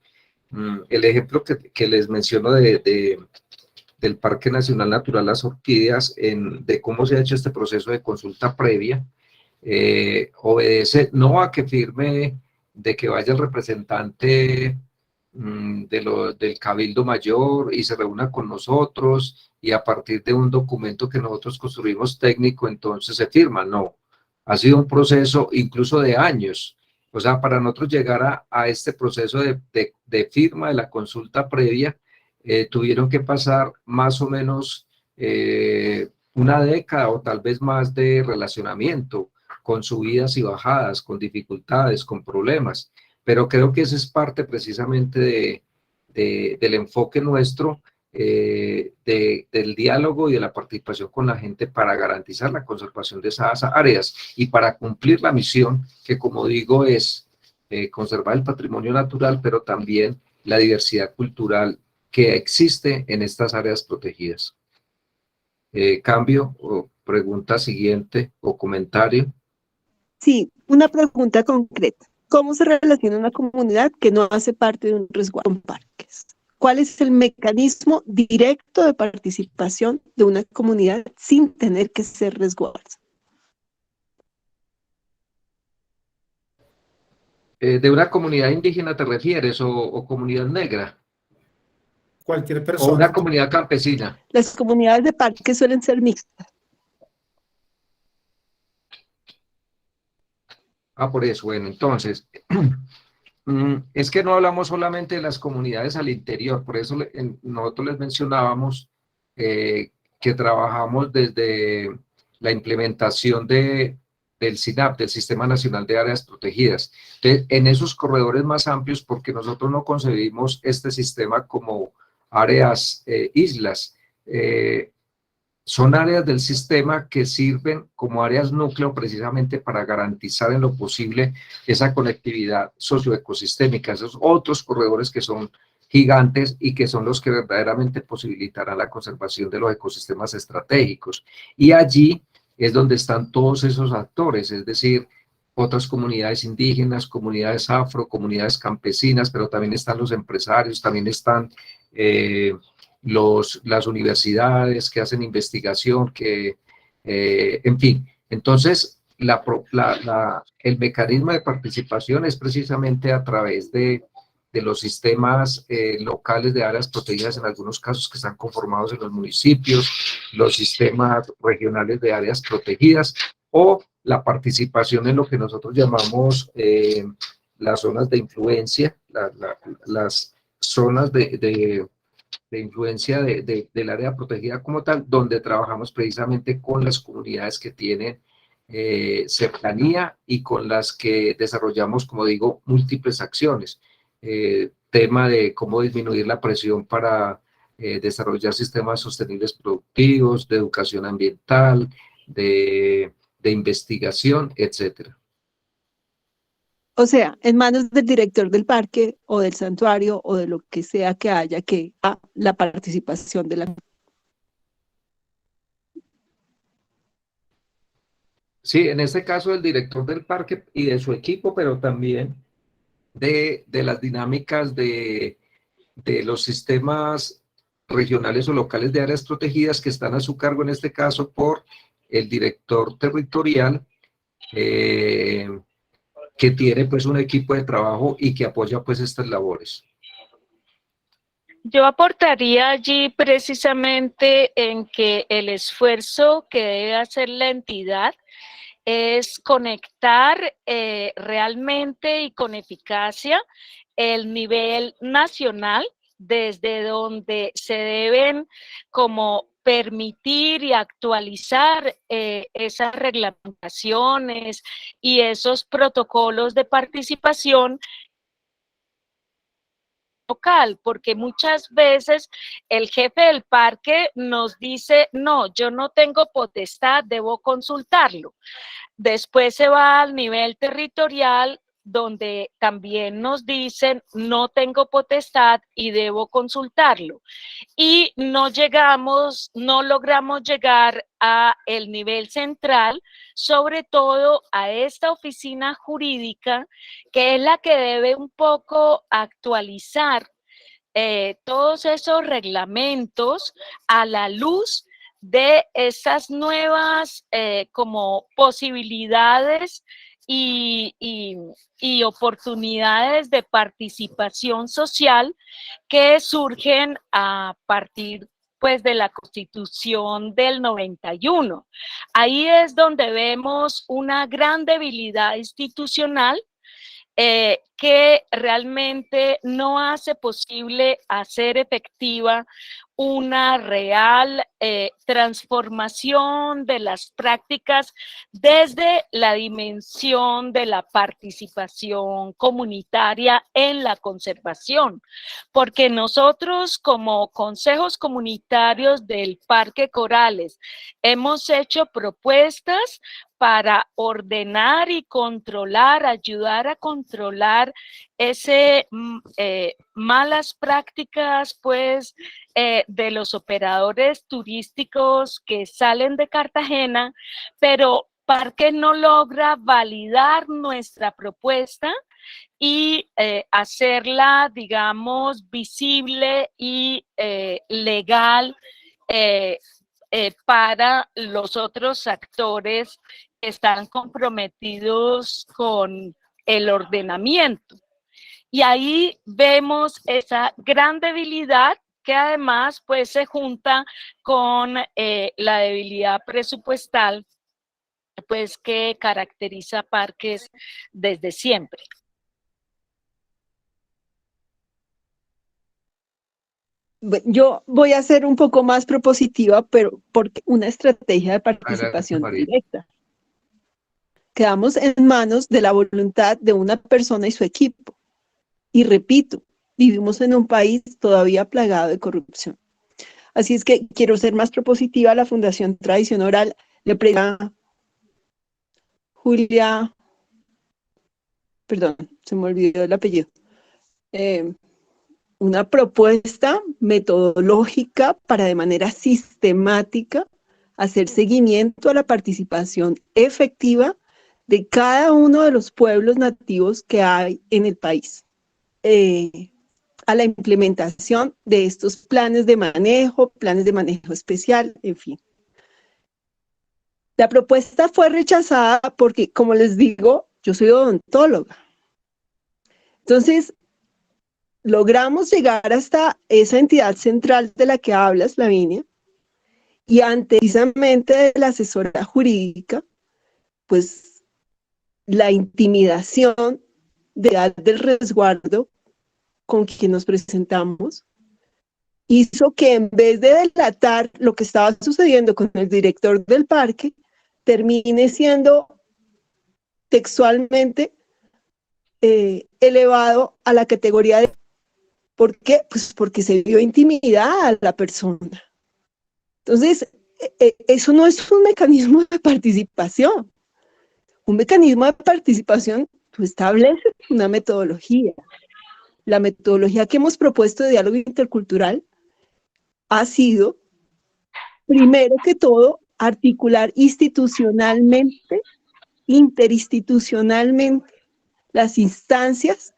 el ejemplo que les menciono del Parque Nacional Natural Las Orquídeas, de cómo se ha hecho este proceso de consulta previa, obedece no a que firme, de que vaya el representante del Cabildo Mayor y se reúna con nosotros y a partir de un documento que nosotros construimos técnico, entonces se firma. No, ha sido un proceso incluso de años O sea, para nosotros llegar a este proceso de firma de la consulta previa, tuvieron que pasar más o menos una década o tal vez más de relacionamiento, con subidas y bajadas, con dificultades, con problemas. Pero creo que esa es parte precisamente del enfoque nuestro, del diálogo y de la participación con la gente para garantizar la conservación de esas áreas y para cumplir la misión que, como digo, es conservar el patrimonio natural, pero también la diversidad cultural que existe en estas áreas protegidas. Cambio o pregunta siguiente o comentario. Sí, una pregunta concreta. ¿Cómo se relaciona una comunidad que no hace parte de un resguardo en parques? ¿Cuál es el mecanismo directo de participación de una comunidad sin tener que ser resguardo? ¿De una comunidad indígena te refieres o comunidad negra? Cualquier ¿O una persona. comunidad campesina? Las comunidades de parques suelen ser mixtas. Por eso, bueno, entonces, es que no hablamos solamente de las comunidades al interior, por eso nosotros les mencionábamos que trabajamos desde la implementación del SINAP, del Sistema Nacional de Áreas Protegidas. Entonces, en esos corredores más amplios, porque nosotros no concebimos este sistema como áreas, islas, son áreas del sistema que sirven como áreas núcleo precisamente para garantizar en lo posible esa conectividad socioecosistémica, esos otros corredores que son gigantes y que son los que verdaderamente posibilitarán la conservación de los ecosistemas estratégicos. Y allí es donde están todos esos actores, es decir, otras comunidades indígenas, comunidades afro, comunidades campesinas, pero también están los empresarios, también están las universidades que hacen investigación, en fin. Entonces, el mecanismo de participación es precisamente a través de los sistemas locales de áreas protegidas, en algunos casos que están conformados en los municipios, los sistemas regionales de áreas protegidas, o la participación en lo que nosotros llamamos las zonas de influencia, las zonas de influencia del área protegida como tal, donde trabajamos precisamente con las comunidades que tienen cercanía y con las que desarrollamos, como digo, múltiples acciones. Tema de cómo disminuir la presión para desarrollar sistemas sostenibles productivos, de educación ambiental, de investigación, etcétera. O sea, en manos del director del parque o del santuario o de lo que sea que haya que la participación de la... Sí, en este caso el director del parque y de su equipo, pero también de las dinámicas de los sistemas regionales o locales de áreas protegidas que están a su cargo, en este caso por el director territorial, que tiene pues un equipo de trabajo y que apoya pues estas labores. Yo aportaría allí precisamente en que el esfuerzo que debe hacer la entidad es conectar realmente y con eficacia el nivel nacional, desde donde se deben como permitir y actualizar esas reglamentaciones y esos protocolos de participación local, porque muchas veces el jefe del parque nos dice, no, yo no tengo potestad, debo consultarlo. Después se va al nivel territorial, donde también nos dicen, no tengo potestad y debo consultarlo. Y no logramos llegar a el nivel central, sobre todo a esta oficina jurídica, que es la que debe un poco actualizar todos esos reglamentos a la luz de esas nuevas como posibilidades y oportunidades de participación social que surgen a partir pues de la Constitución del 91. Ahí es donde vemos una gran debilidad institucional que realmente no hace posible hacer efectiva una real transformación de las prácticas desde la dimensión de la participación comunitaria en la conservación, porque nosotros como consejos comunitarios del Parque Corales hemos hecho propuestas para ordenar y controlar, ayudar a controlar malas prácticas, pues, de los operadores turísticos que salen de Cartagena, pero Parque no logra validar nuestra propuesta y hacerla, digamos, visible y legal para los otros actores que están comprometidos con el ordenamiento. Y ahí vemos esa gran debilidad que además pues se junta con la debilidad presupuestal pues que caracteriza Parques desde siempre. Yo voy a ser un poco más propositiva, pero porque una estrategia de participación directa. Quedamos en manos de la voluntad de una persona y su equipo. Y repito, vivimos en un país todavía plagado de corrupción. Así es que quiero ser más propositiva. La Fundación Tradición Oral le pregunta a Julia, perdón, se me olvidó el apellido, una propuesta metodológica para de manera sistemática hacer seguimiento a la participación efectiva de cada uno de los pueblos nativos que hay en el país, a la implementación de estos planes de manejo especial, en fin. La propuesta fue rechazada porque, como les digo, yo soy odontóloga. Entonces, logramos llegar hasta esa entidad central de la que hablas, Lavinia, y ante precisamente la asesora jurídica, pues la intimidación de edad del resguardo con quien nos presentamos hizo que en vez de delatar lo que estaba sucediendo con el director del parque, termine siendo textualmente elevado a la categoría de... ¿Por qué? Pues porque se vio intimidada a la persona. Entonces, eso no es un mecanismo de participación. Un mecanismo de participación, tú estableces una metodología. La metodología que hemos propuesto de diálogo intercultural ha sido, primero que todo, articular institucionalmente, interinstitucionalmente, las instancias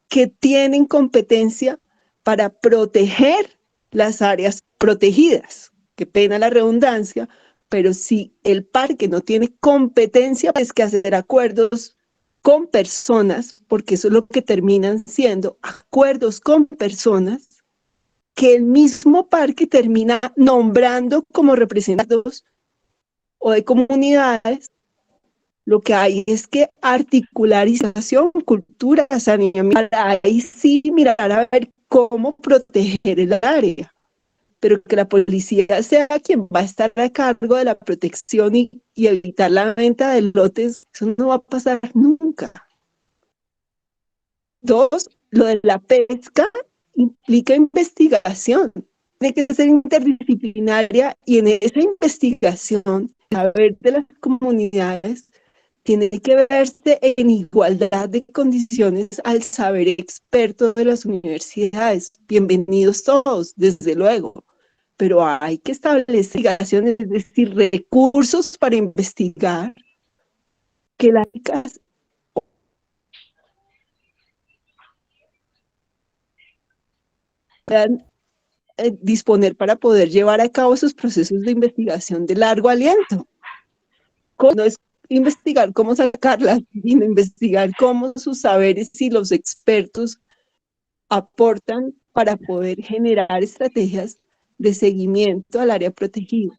que tienen competencia para proteger las áreas protegidas. Qué pena la redundancia, pero si el parque no tiene competencia, es que hacer acuerdos con personas, porque eso es lo que terminan siendo acuerdos con personas, que el mismo parque termina nombrando como representantes o de comunidades. Lo que hay es que articularización, cultura, saneamiento, para ahí sí mirar a ver cómo proteger el área, pero que la policía sea quien va a estar a cargo de la protección y evitar la venta de lotes, eso no va a pasar nunca. Dos, lo de la pesca implica investigación, tiene que ser interdisciplinaria y en esa investigación, a ver de las comunidades, tiene que verse en igualdad de condiciones al saber experto de las universidades. Bienvenidos todos, desde luego, pero hay que establecer investigaciones, es decir, recursos para investigar que las puedan disponer para poder llevar a cabo esos procesos de investigación de largo aliento. No es investigar cómo sacarlas, sino investigar cómo sus saberes y los expertos aportan para poder generar estrategias de seguimiento al área protegida.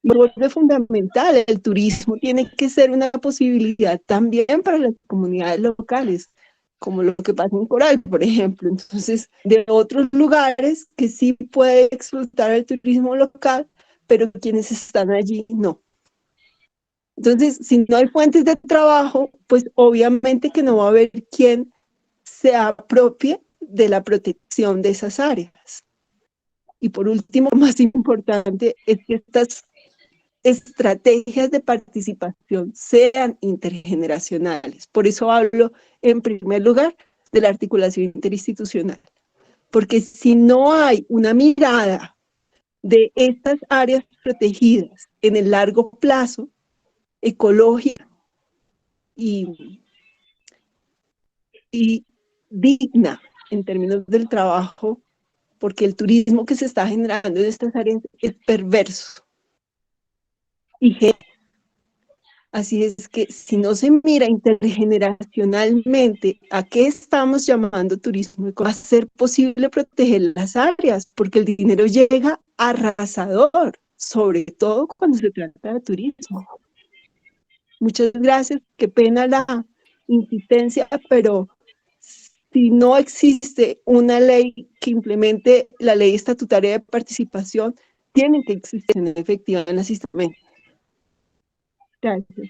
Y vuelve fundamental, el turismo tiene que ser una posibilidad también para las comunidades locales. como lo que pasa en Coral, por ejemplo. Entonces, de otros lugares que sí puede explotar el turismo local, pero quienes están allí no. Entonces, si no hay fuentes de trabajo, pues obviamente que no va a haber quien se apropie de la protección de esas áreas. Y por último, más importante, es que estas estrategias de participación sean intergeneracionales. Por eso hablo, en primer lugar, de la articulación interinstitucional. Porque si no hay una mirada de estas áreas protegidas en el largo plazo, ecológica y digna en términos del trabajo, porque el turismo que se está generando en estas áreas es perverso. Así es que si no se mira intergeneracionalmente a qué estamos llamando turismo, va a ser posible proteger las áreas, porque el dinero llega arrasador, sobre todo cuando se trata de turismo. Muchas gracias, qué pena la insistencia, pero si no existe una ley que implemente la ley estatutaria de participación, tienen que existir efectiva en la sistema. Gracias.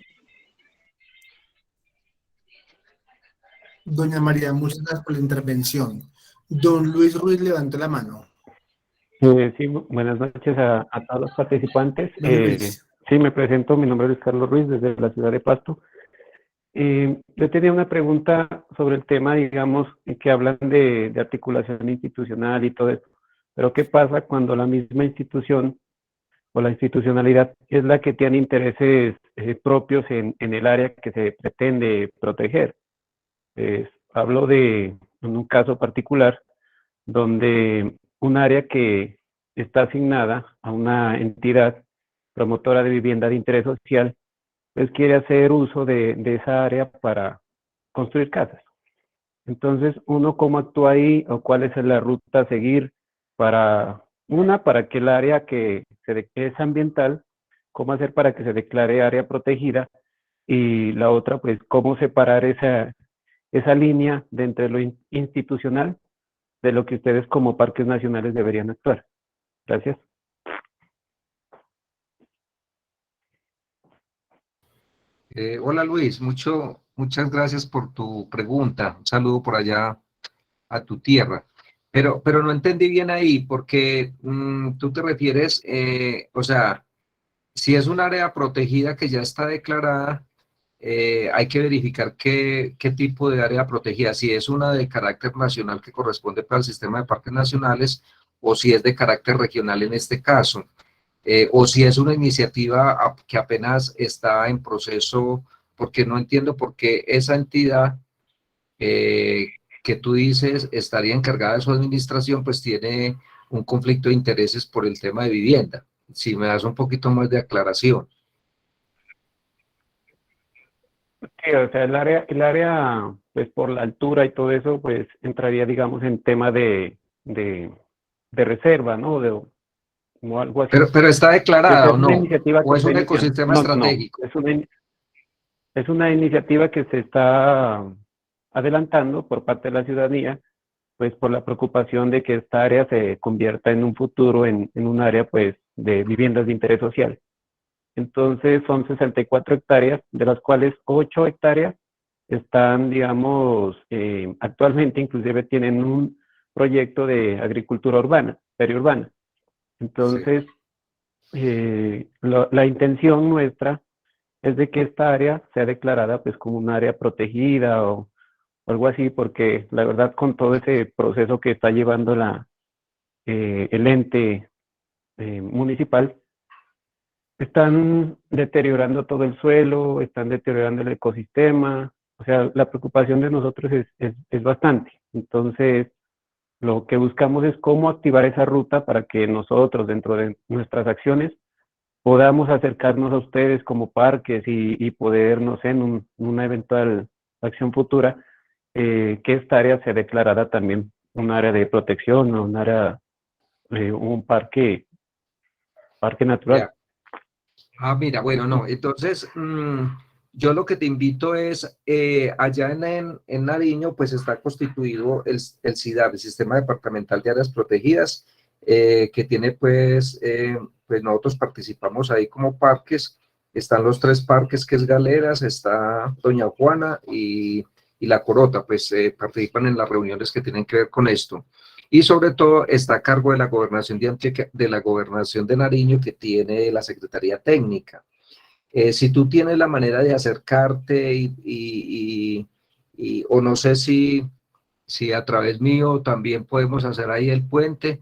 Doña María, muchas gracias por la intervención. Don Luis Ruiz levantó la mano. Sí, buenas noches a todos los participantes. Don Luis. Sí, me presento, mi nombre es Carlos Ruiz, desde la ciudad de Pasto. Yo tenía una pregunta sobre el tema, digamos, que hablan de articulación institucional y todo esto, pero ¿qué pasa cuando la misma institución o la institucionalidad es la que tiene intereses propios en el área que se pretende proteger? Hablo en un caso particular donde un área que está asignada a una entidad promotora de vivienda de interés social, pues quiere hacer uso de esa área para construir casas. Entonces, uno cómo actúa ahí o cuál es la ruta a seguir para que el área que es ambiental, cómo hacer para que se declare área protegida, y la otra, pues, cómo separar esa línea de entre lo institucional de lo que ustedes como parques nacionales deberían actuar. Gracias. Hola Luis, muchas gracias por tu pregunta. Un saludo por allá a tu tierra. Pero no entendí bien ahí, porque tú te refieres, o sea, si es un área protegida que ya está declarada, hay que verificar qué tipo de área protegida, si es una de carácter nacional que corresponde para el sistema de parques nacionales, o si es de carácter regional en este caso. O si es una iniciativa que apenas está en proceso, porque no entiendo por qué esa entidad que tú dices estaría encargada de su administración, pues tiene un conflicto de intereses por el tema de vivienda. Si me das un poquito más de aclaración. Sí, o sea, el área, pues por la altura y todo eso, pues entraría, digamos, en tema de reserva, ¿no? Como algo así. Pero ¿está Pues declarada es o una no? iniciativa ¿O que es está un iniciando. ecosistema No, estratégico? es una iniciativa que se está adelantando por parte de la ciudadanía, pues por la preocupación de que esta área se convierta en un futuro en un área, pues, de viviendas de interés social. Entonces son 64 hectáreas, de las cuales 8 hectáreas están, digamos, actualmente inclusive tienen un proyecto de agricultura urbana, periurbana. Entonces, la intención nuestra es de que esta área sea declarada pues como un área protegida o algo así, porque la verdad con todo ese proceso que está llevando el ente municipal, están deteriorando todo el suelo, están deteriorando el ecosistema, o sea, la preocupación de nosotros es bastante. Entonces, lo que buscamos es cómo activar esa ruta para que nosotros, dentro de nuestras acciones, podamos acercarnos a ustedes como parques y poder, no sé, en una eventual acción futura, que esta área se declarara también un área de protección o un área, un parque natural. Ya. Mira, bueno, no, entonces Yo lo que te invito es, allá en Nariño, pues está constituido el SIDAR, el Sistema Departamental de Áreas Protegidas, que tiene pues nosotros participamos ahí como parques. Están los 3 parques, que es Galeras, está Doña Juana y La Corota, pues participan en las reuniones que tienen que ver con esto. Y sobre todo está a cargo de la Gobernación de Antioquia, de la Gobernación de Nariño, que tiene la Secretaría Técnica. Si tú tienes la manera de acercarte o no sé si a través mío también podemos hacer ahí el puente,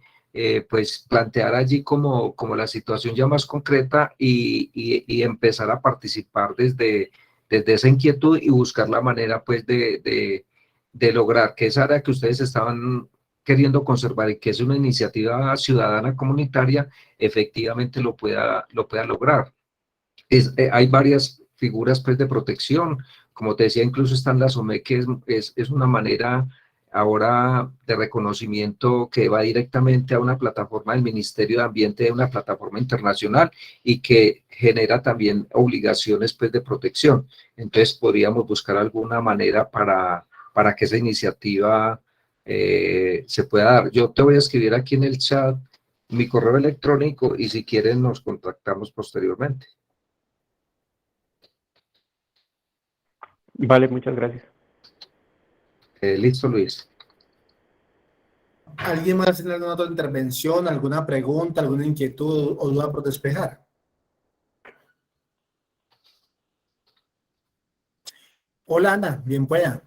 pues plantear allí como la situación ya más concreta y empezar a participar desde esa inquietud y buscar la manera pues de lograr que esa área que ustedes estaban queriendo conservar y que es una iniciativa ciudadana comunitaria, efectivamente lo pueda lograr. Hay varias figuras pues, de protección, como te decía, incluso están las OME, que es una manera ahora de reconocimiento que va directamente a una plataforma del Ministerio de Ambiente, de una plataforma internacional y que genera también obligaciones pues, de protección. Entonces podríamos buscar alguna manera para que esa iniciativa se pueda dar. Yo te voy a escribir aquí en el chat mi correo electrónico y si quieren nos contactamos posteriormente. Vale, muchas gracias. Listo, Luis. ¿Alguien más tiene alguna otra intervención, alguna pregunta, alguna inquietud o duda por despejar? Hola, Ana, bien pueda.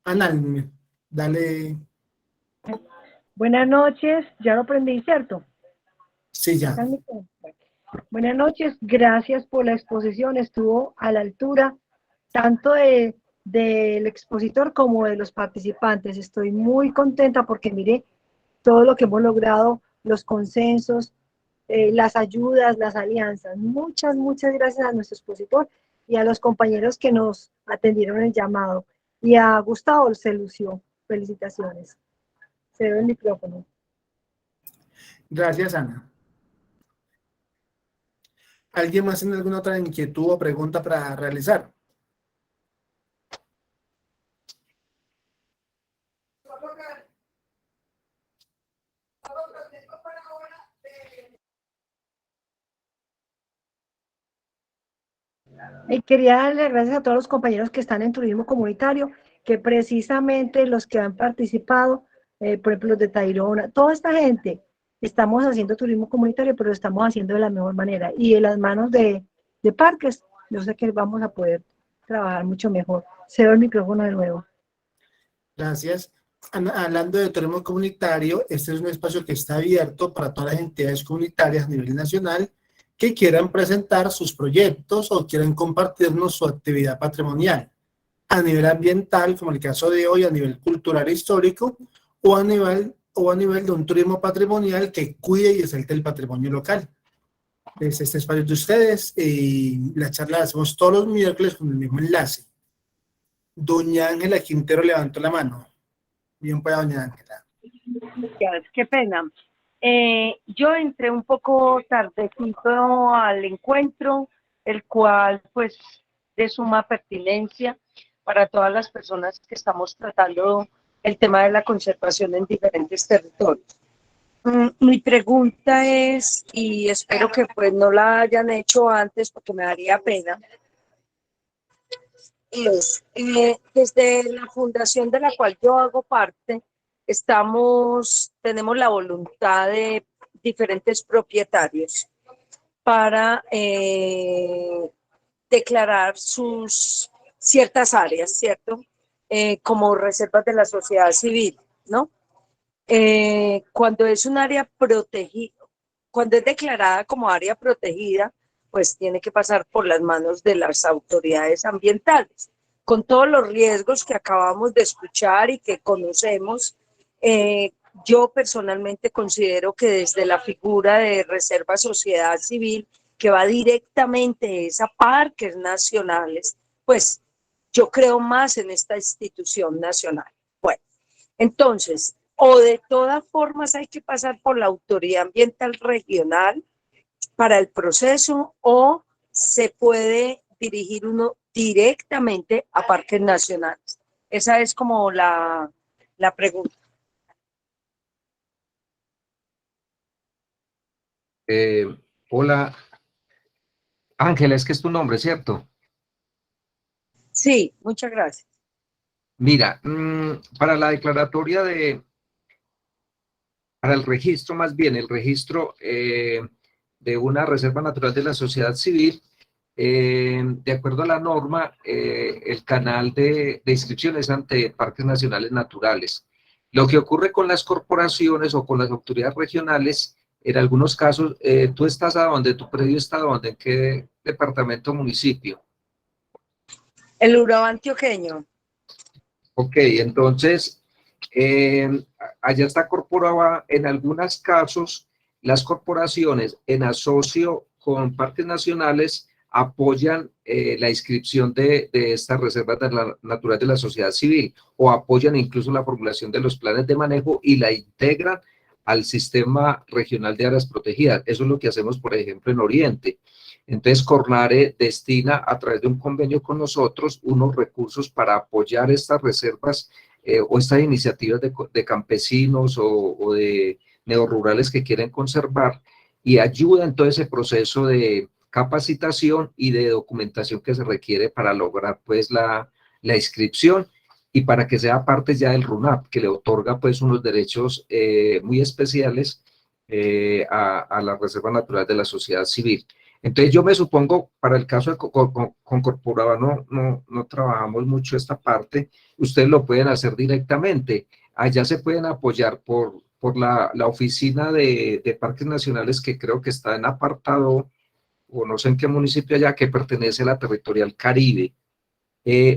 Ana, dale. Buenas noches, ya lo aprendí, ¿cierto? Sí, ya. Buenas noches, gracias por la exposición, estuvo a la altura tanto del expositor como de los participantes. Estoy muy contenta porque miré todo lo que hemos logrado, los consensos, las ayudas, las alianzas. Muchas, muchas gracias a nuestro expositor y a los compañeros que nos atendieron el llamado. Y a Gustavo se lució. Felicitaciones. Cedo el micrófono. Gracias, Ana. ¿Alguien más tiene alguna otra inquietud o pregunta para realizar? Quería darle gracias a todos los compañeros que están en turismo comunitario, que precisamente los que han participado, por ejemplo, los de Tayrona, toda esta gente, estamos haciendo turismo comunitario, pero lo estamos haciendo de la mejor manera. Y en las manos de Parques, yo sé que vamos a poder trabajar mucho mejor. Cedo el micrófono de nuevo. Gracias. Hablando de turismo comunitario, este es un espacio que está abierto para todas las entidades comunitarias a nivel nacional que quieran presentar sus proyectos o quieran compartirnos su actividad patrimonial a nivel ambiental, como el caso de hoy, a nivel cultural e histórico, o a nivel de un turismo patrimonial que cuide y exalte el patrimonio local. Es este espacio de ustedes y la charla la hacemos todos los miércoles con el mismo enlace. Doña Ángela Quintero levantó la mano. Bien, pues, doña Ángela. Qué pena. Yo entré un poco tardecito al encuentro, el cual pues de suma pertinencia para todas las personas que estamos tratando el tema de la conservación en diferentes territorios. Mi pregunta es, y espero que pues no la hayan hecho antes porque me daría pena, es, desde la fundación de la cual yo hago parte, tenemos la voluntad de diferentes propietarios para declarar sus ciertas áreas, ¿cierto? Como reservas de la sociedad civil, ¿no? Cuando es un área protegida, cuando es declarada como área protegida, pues tiene que pasar por las manos de las autoridades ambientales, con todos los riesgos que acabamos de escuchar y que conocemos. Yo personalmente considero que desde la figura de reserva sociedad civil, que va directamente a parques nacionales, pues yo creo más en esta institución nacional. Bueno, entonces, o de todas formas hay que pasar por la autoridad ambiental regional para el proceso, o se puede dirigir uno directamente a parques nacionales. Esa es como la pregunta. Hola, Ángela, es que es tu nombre, ¿cierto? Sí, muchas gracias. Mira, para la declaratoria para el registro, más bien, el registro de una reserva natural de la sociedad civil, de acuerdo a la norma, el canal de inscripción es ante parques nacionales naturales. Lo que ocurre con las corporaciones o con las autoridades regionales, en algunos casos, tú estás a dónde, tu predio está a dónde, ¿en qué departamento o municipio? El Urabá antioqueño. Ok, entonces, allá está corporada, en algunos casos, las corporaciones en asocio con parques nacionales apoyan la inscripción de estas reservas naturales de la sociedad civil, o apoyan incluso la formulación de los planes de manejo y la integran al sistema regional de áreas protegidas. Eso es lo que hacemos, por ejemplo, en Oriente. Entonces, Cornare destina a través de un convenio con nosotros unos recursos para apoyar estas reservas o estas iniciativas de campesinos o de neorurales que quieren conservar, y ayuda en todo ese proceso de capacitación y de documentación que se requiere para lograr pues la inscripción y para que sea parte ya del RUNAP, que le otorga pues unos derechos muy especiales a la Reserva Natural de la Sociedad Civil. Entonces yo me supongo, para el caso de Concorporaba no trabajamos mucho esta parte, ustedes lo pueden hacer directamente. Allá se pueden apoyar por la oficina de parques nacionales, que creo que está en apartado, o no sé en qué municipio allá, que pertenece a la Territorial Caribe,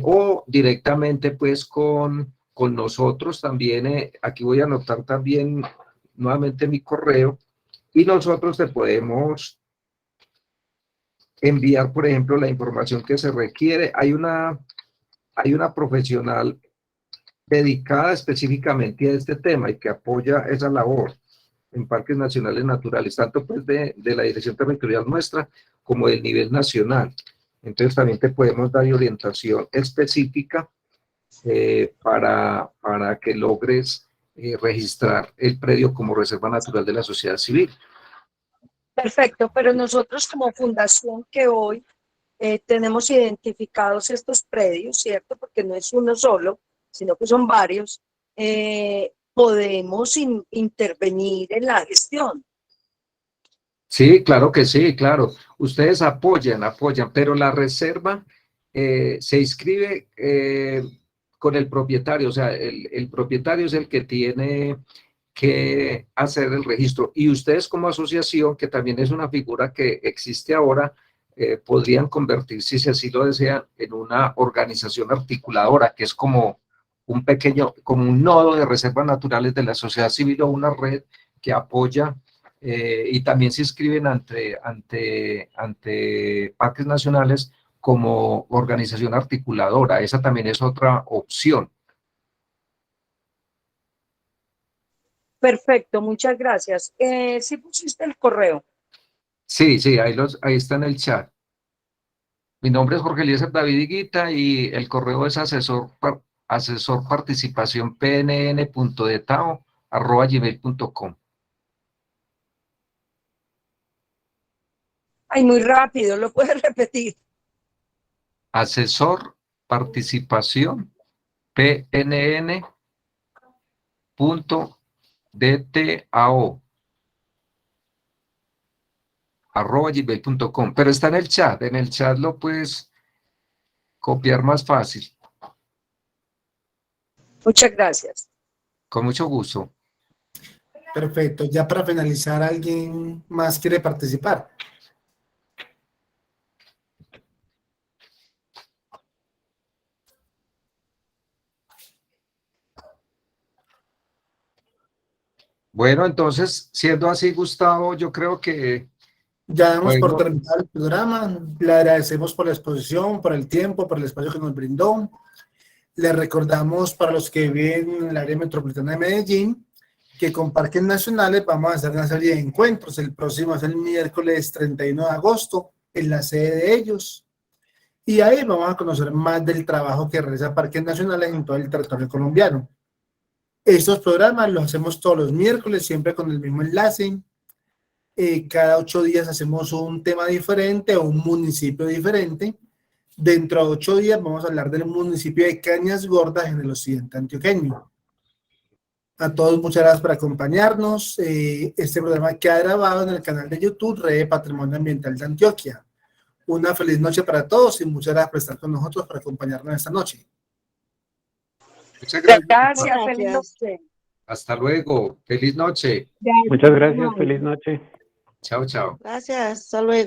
o directamente pues con nosotros también. Aquí voy a anotar también nuevamente mi correo, y nosotros te podemos enviar, por ejemplo, la información que se requiere. Hay una profesional dedicada específicamente a este tema y que apoya esa labor en parques nacionales naturales, tanto pues de la dirección territorial nuestra como del nivel nacional. Entonces también te podemos dar orientación específica para que logres registrar el predio como reserva natural de la sociedad civil. Perfecto, pero nosotros como fundación que hoy tenemos identificados estos predios, ¿cierto? Porque no es uno solo, sino que son varios, podemos intervenir en la gestión. Sí, claro que sí, claro. Ustedes apoyan, pero la reserva se inscribe con el propietario, o sea, el propietario es el que tiene que hacer el registro, y ustedes como asociación, que también es una figura que existe ahora, podrían convertirse, si así lo desean, en una organización articuladora, que es como como un nodo de reservas naturales de la sociedad civil, o una red que apoya y también se inscriben ante parques nacionales como organización articuladora. Esa también es otra opción. Perfecto, muchas gracias. ¿Sí pusiste el correo? Sí, ahí está en el chat. Mi nombre es Jorge Eliezer David Higuita y el correo es asesorparticipacionpnn.detao@gmail.com. Ay, muy rápido, ¿lo puedes repetir? Asesor participación pnn.dtao@gmail.com, pero está en el chat lo puedes copiar más fácil. Muchas gracias. Con mucho gusto. Perfecto. Ya para finalizar, ¿alguien más quiere participar? Bueno, entonces, siendo así, Gustavo, yo creo que Ya damos por podemos... terminado el programa. Le agradecemos por la exposición, por el tiempo, por el espacio que nos brindó. Le recordamos, para los que viven en el área metropolitana de Medellín, que con parques nacionales vamos a hacer una serie de encuentros. El próximo es el miércoles 31 de agosto en la sede de ellos. Y ahí vamos a conocer más del trabajo que realiza Parques Nacionales en todo el territorio colombiano. Estos programas los hacemos todos los miércoles, siempre con el mismo enlace. Cada 8 días hacemos un tema diferente o un municipio diferente. Dentro de 8 días vamos a hablar del municipio de Cañas Gordas en el occidente antioqueño. A todos muchas gracias por acompañarnos. Este programa queda grabado en el canal de YouTube Red de Patrimonio Ambiental de Antioquia. Una feliz noche para todos y muchas gracias por estar con nosotros, por acompañarnos esta noche. Muchas gracias. Gracias, feliz noche. Hasta luego. Feliz noche. Muchas gracias, feliz noche. Chao, chao. Gracias, hasta luego.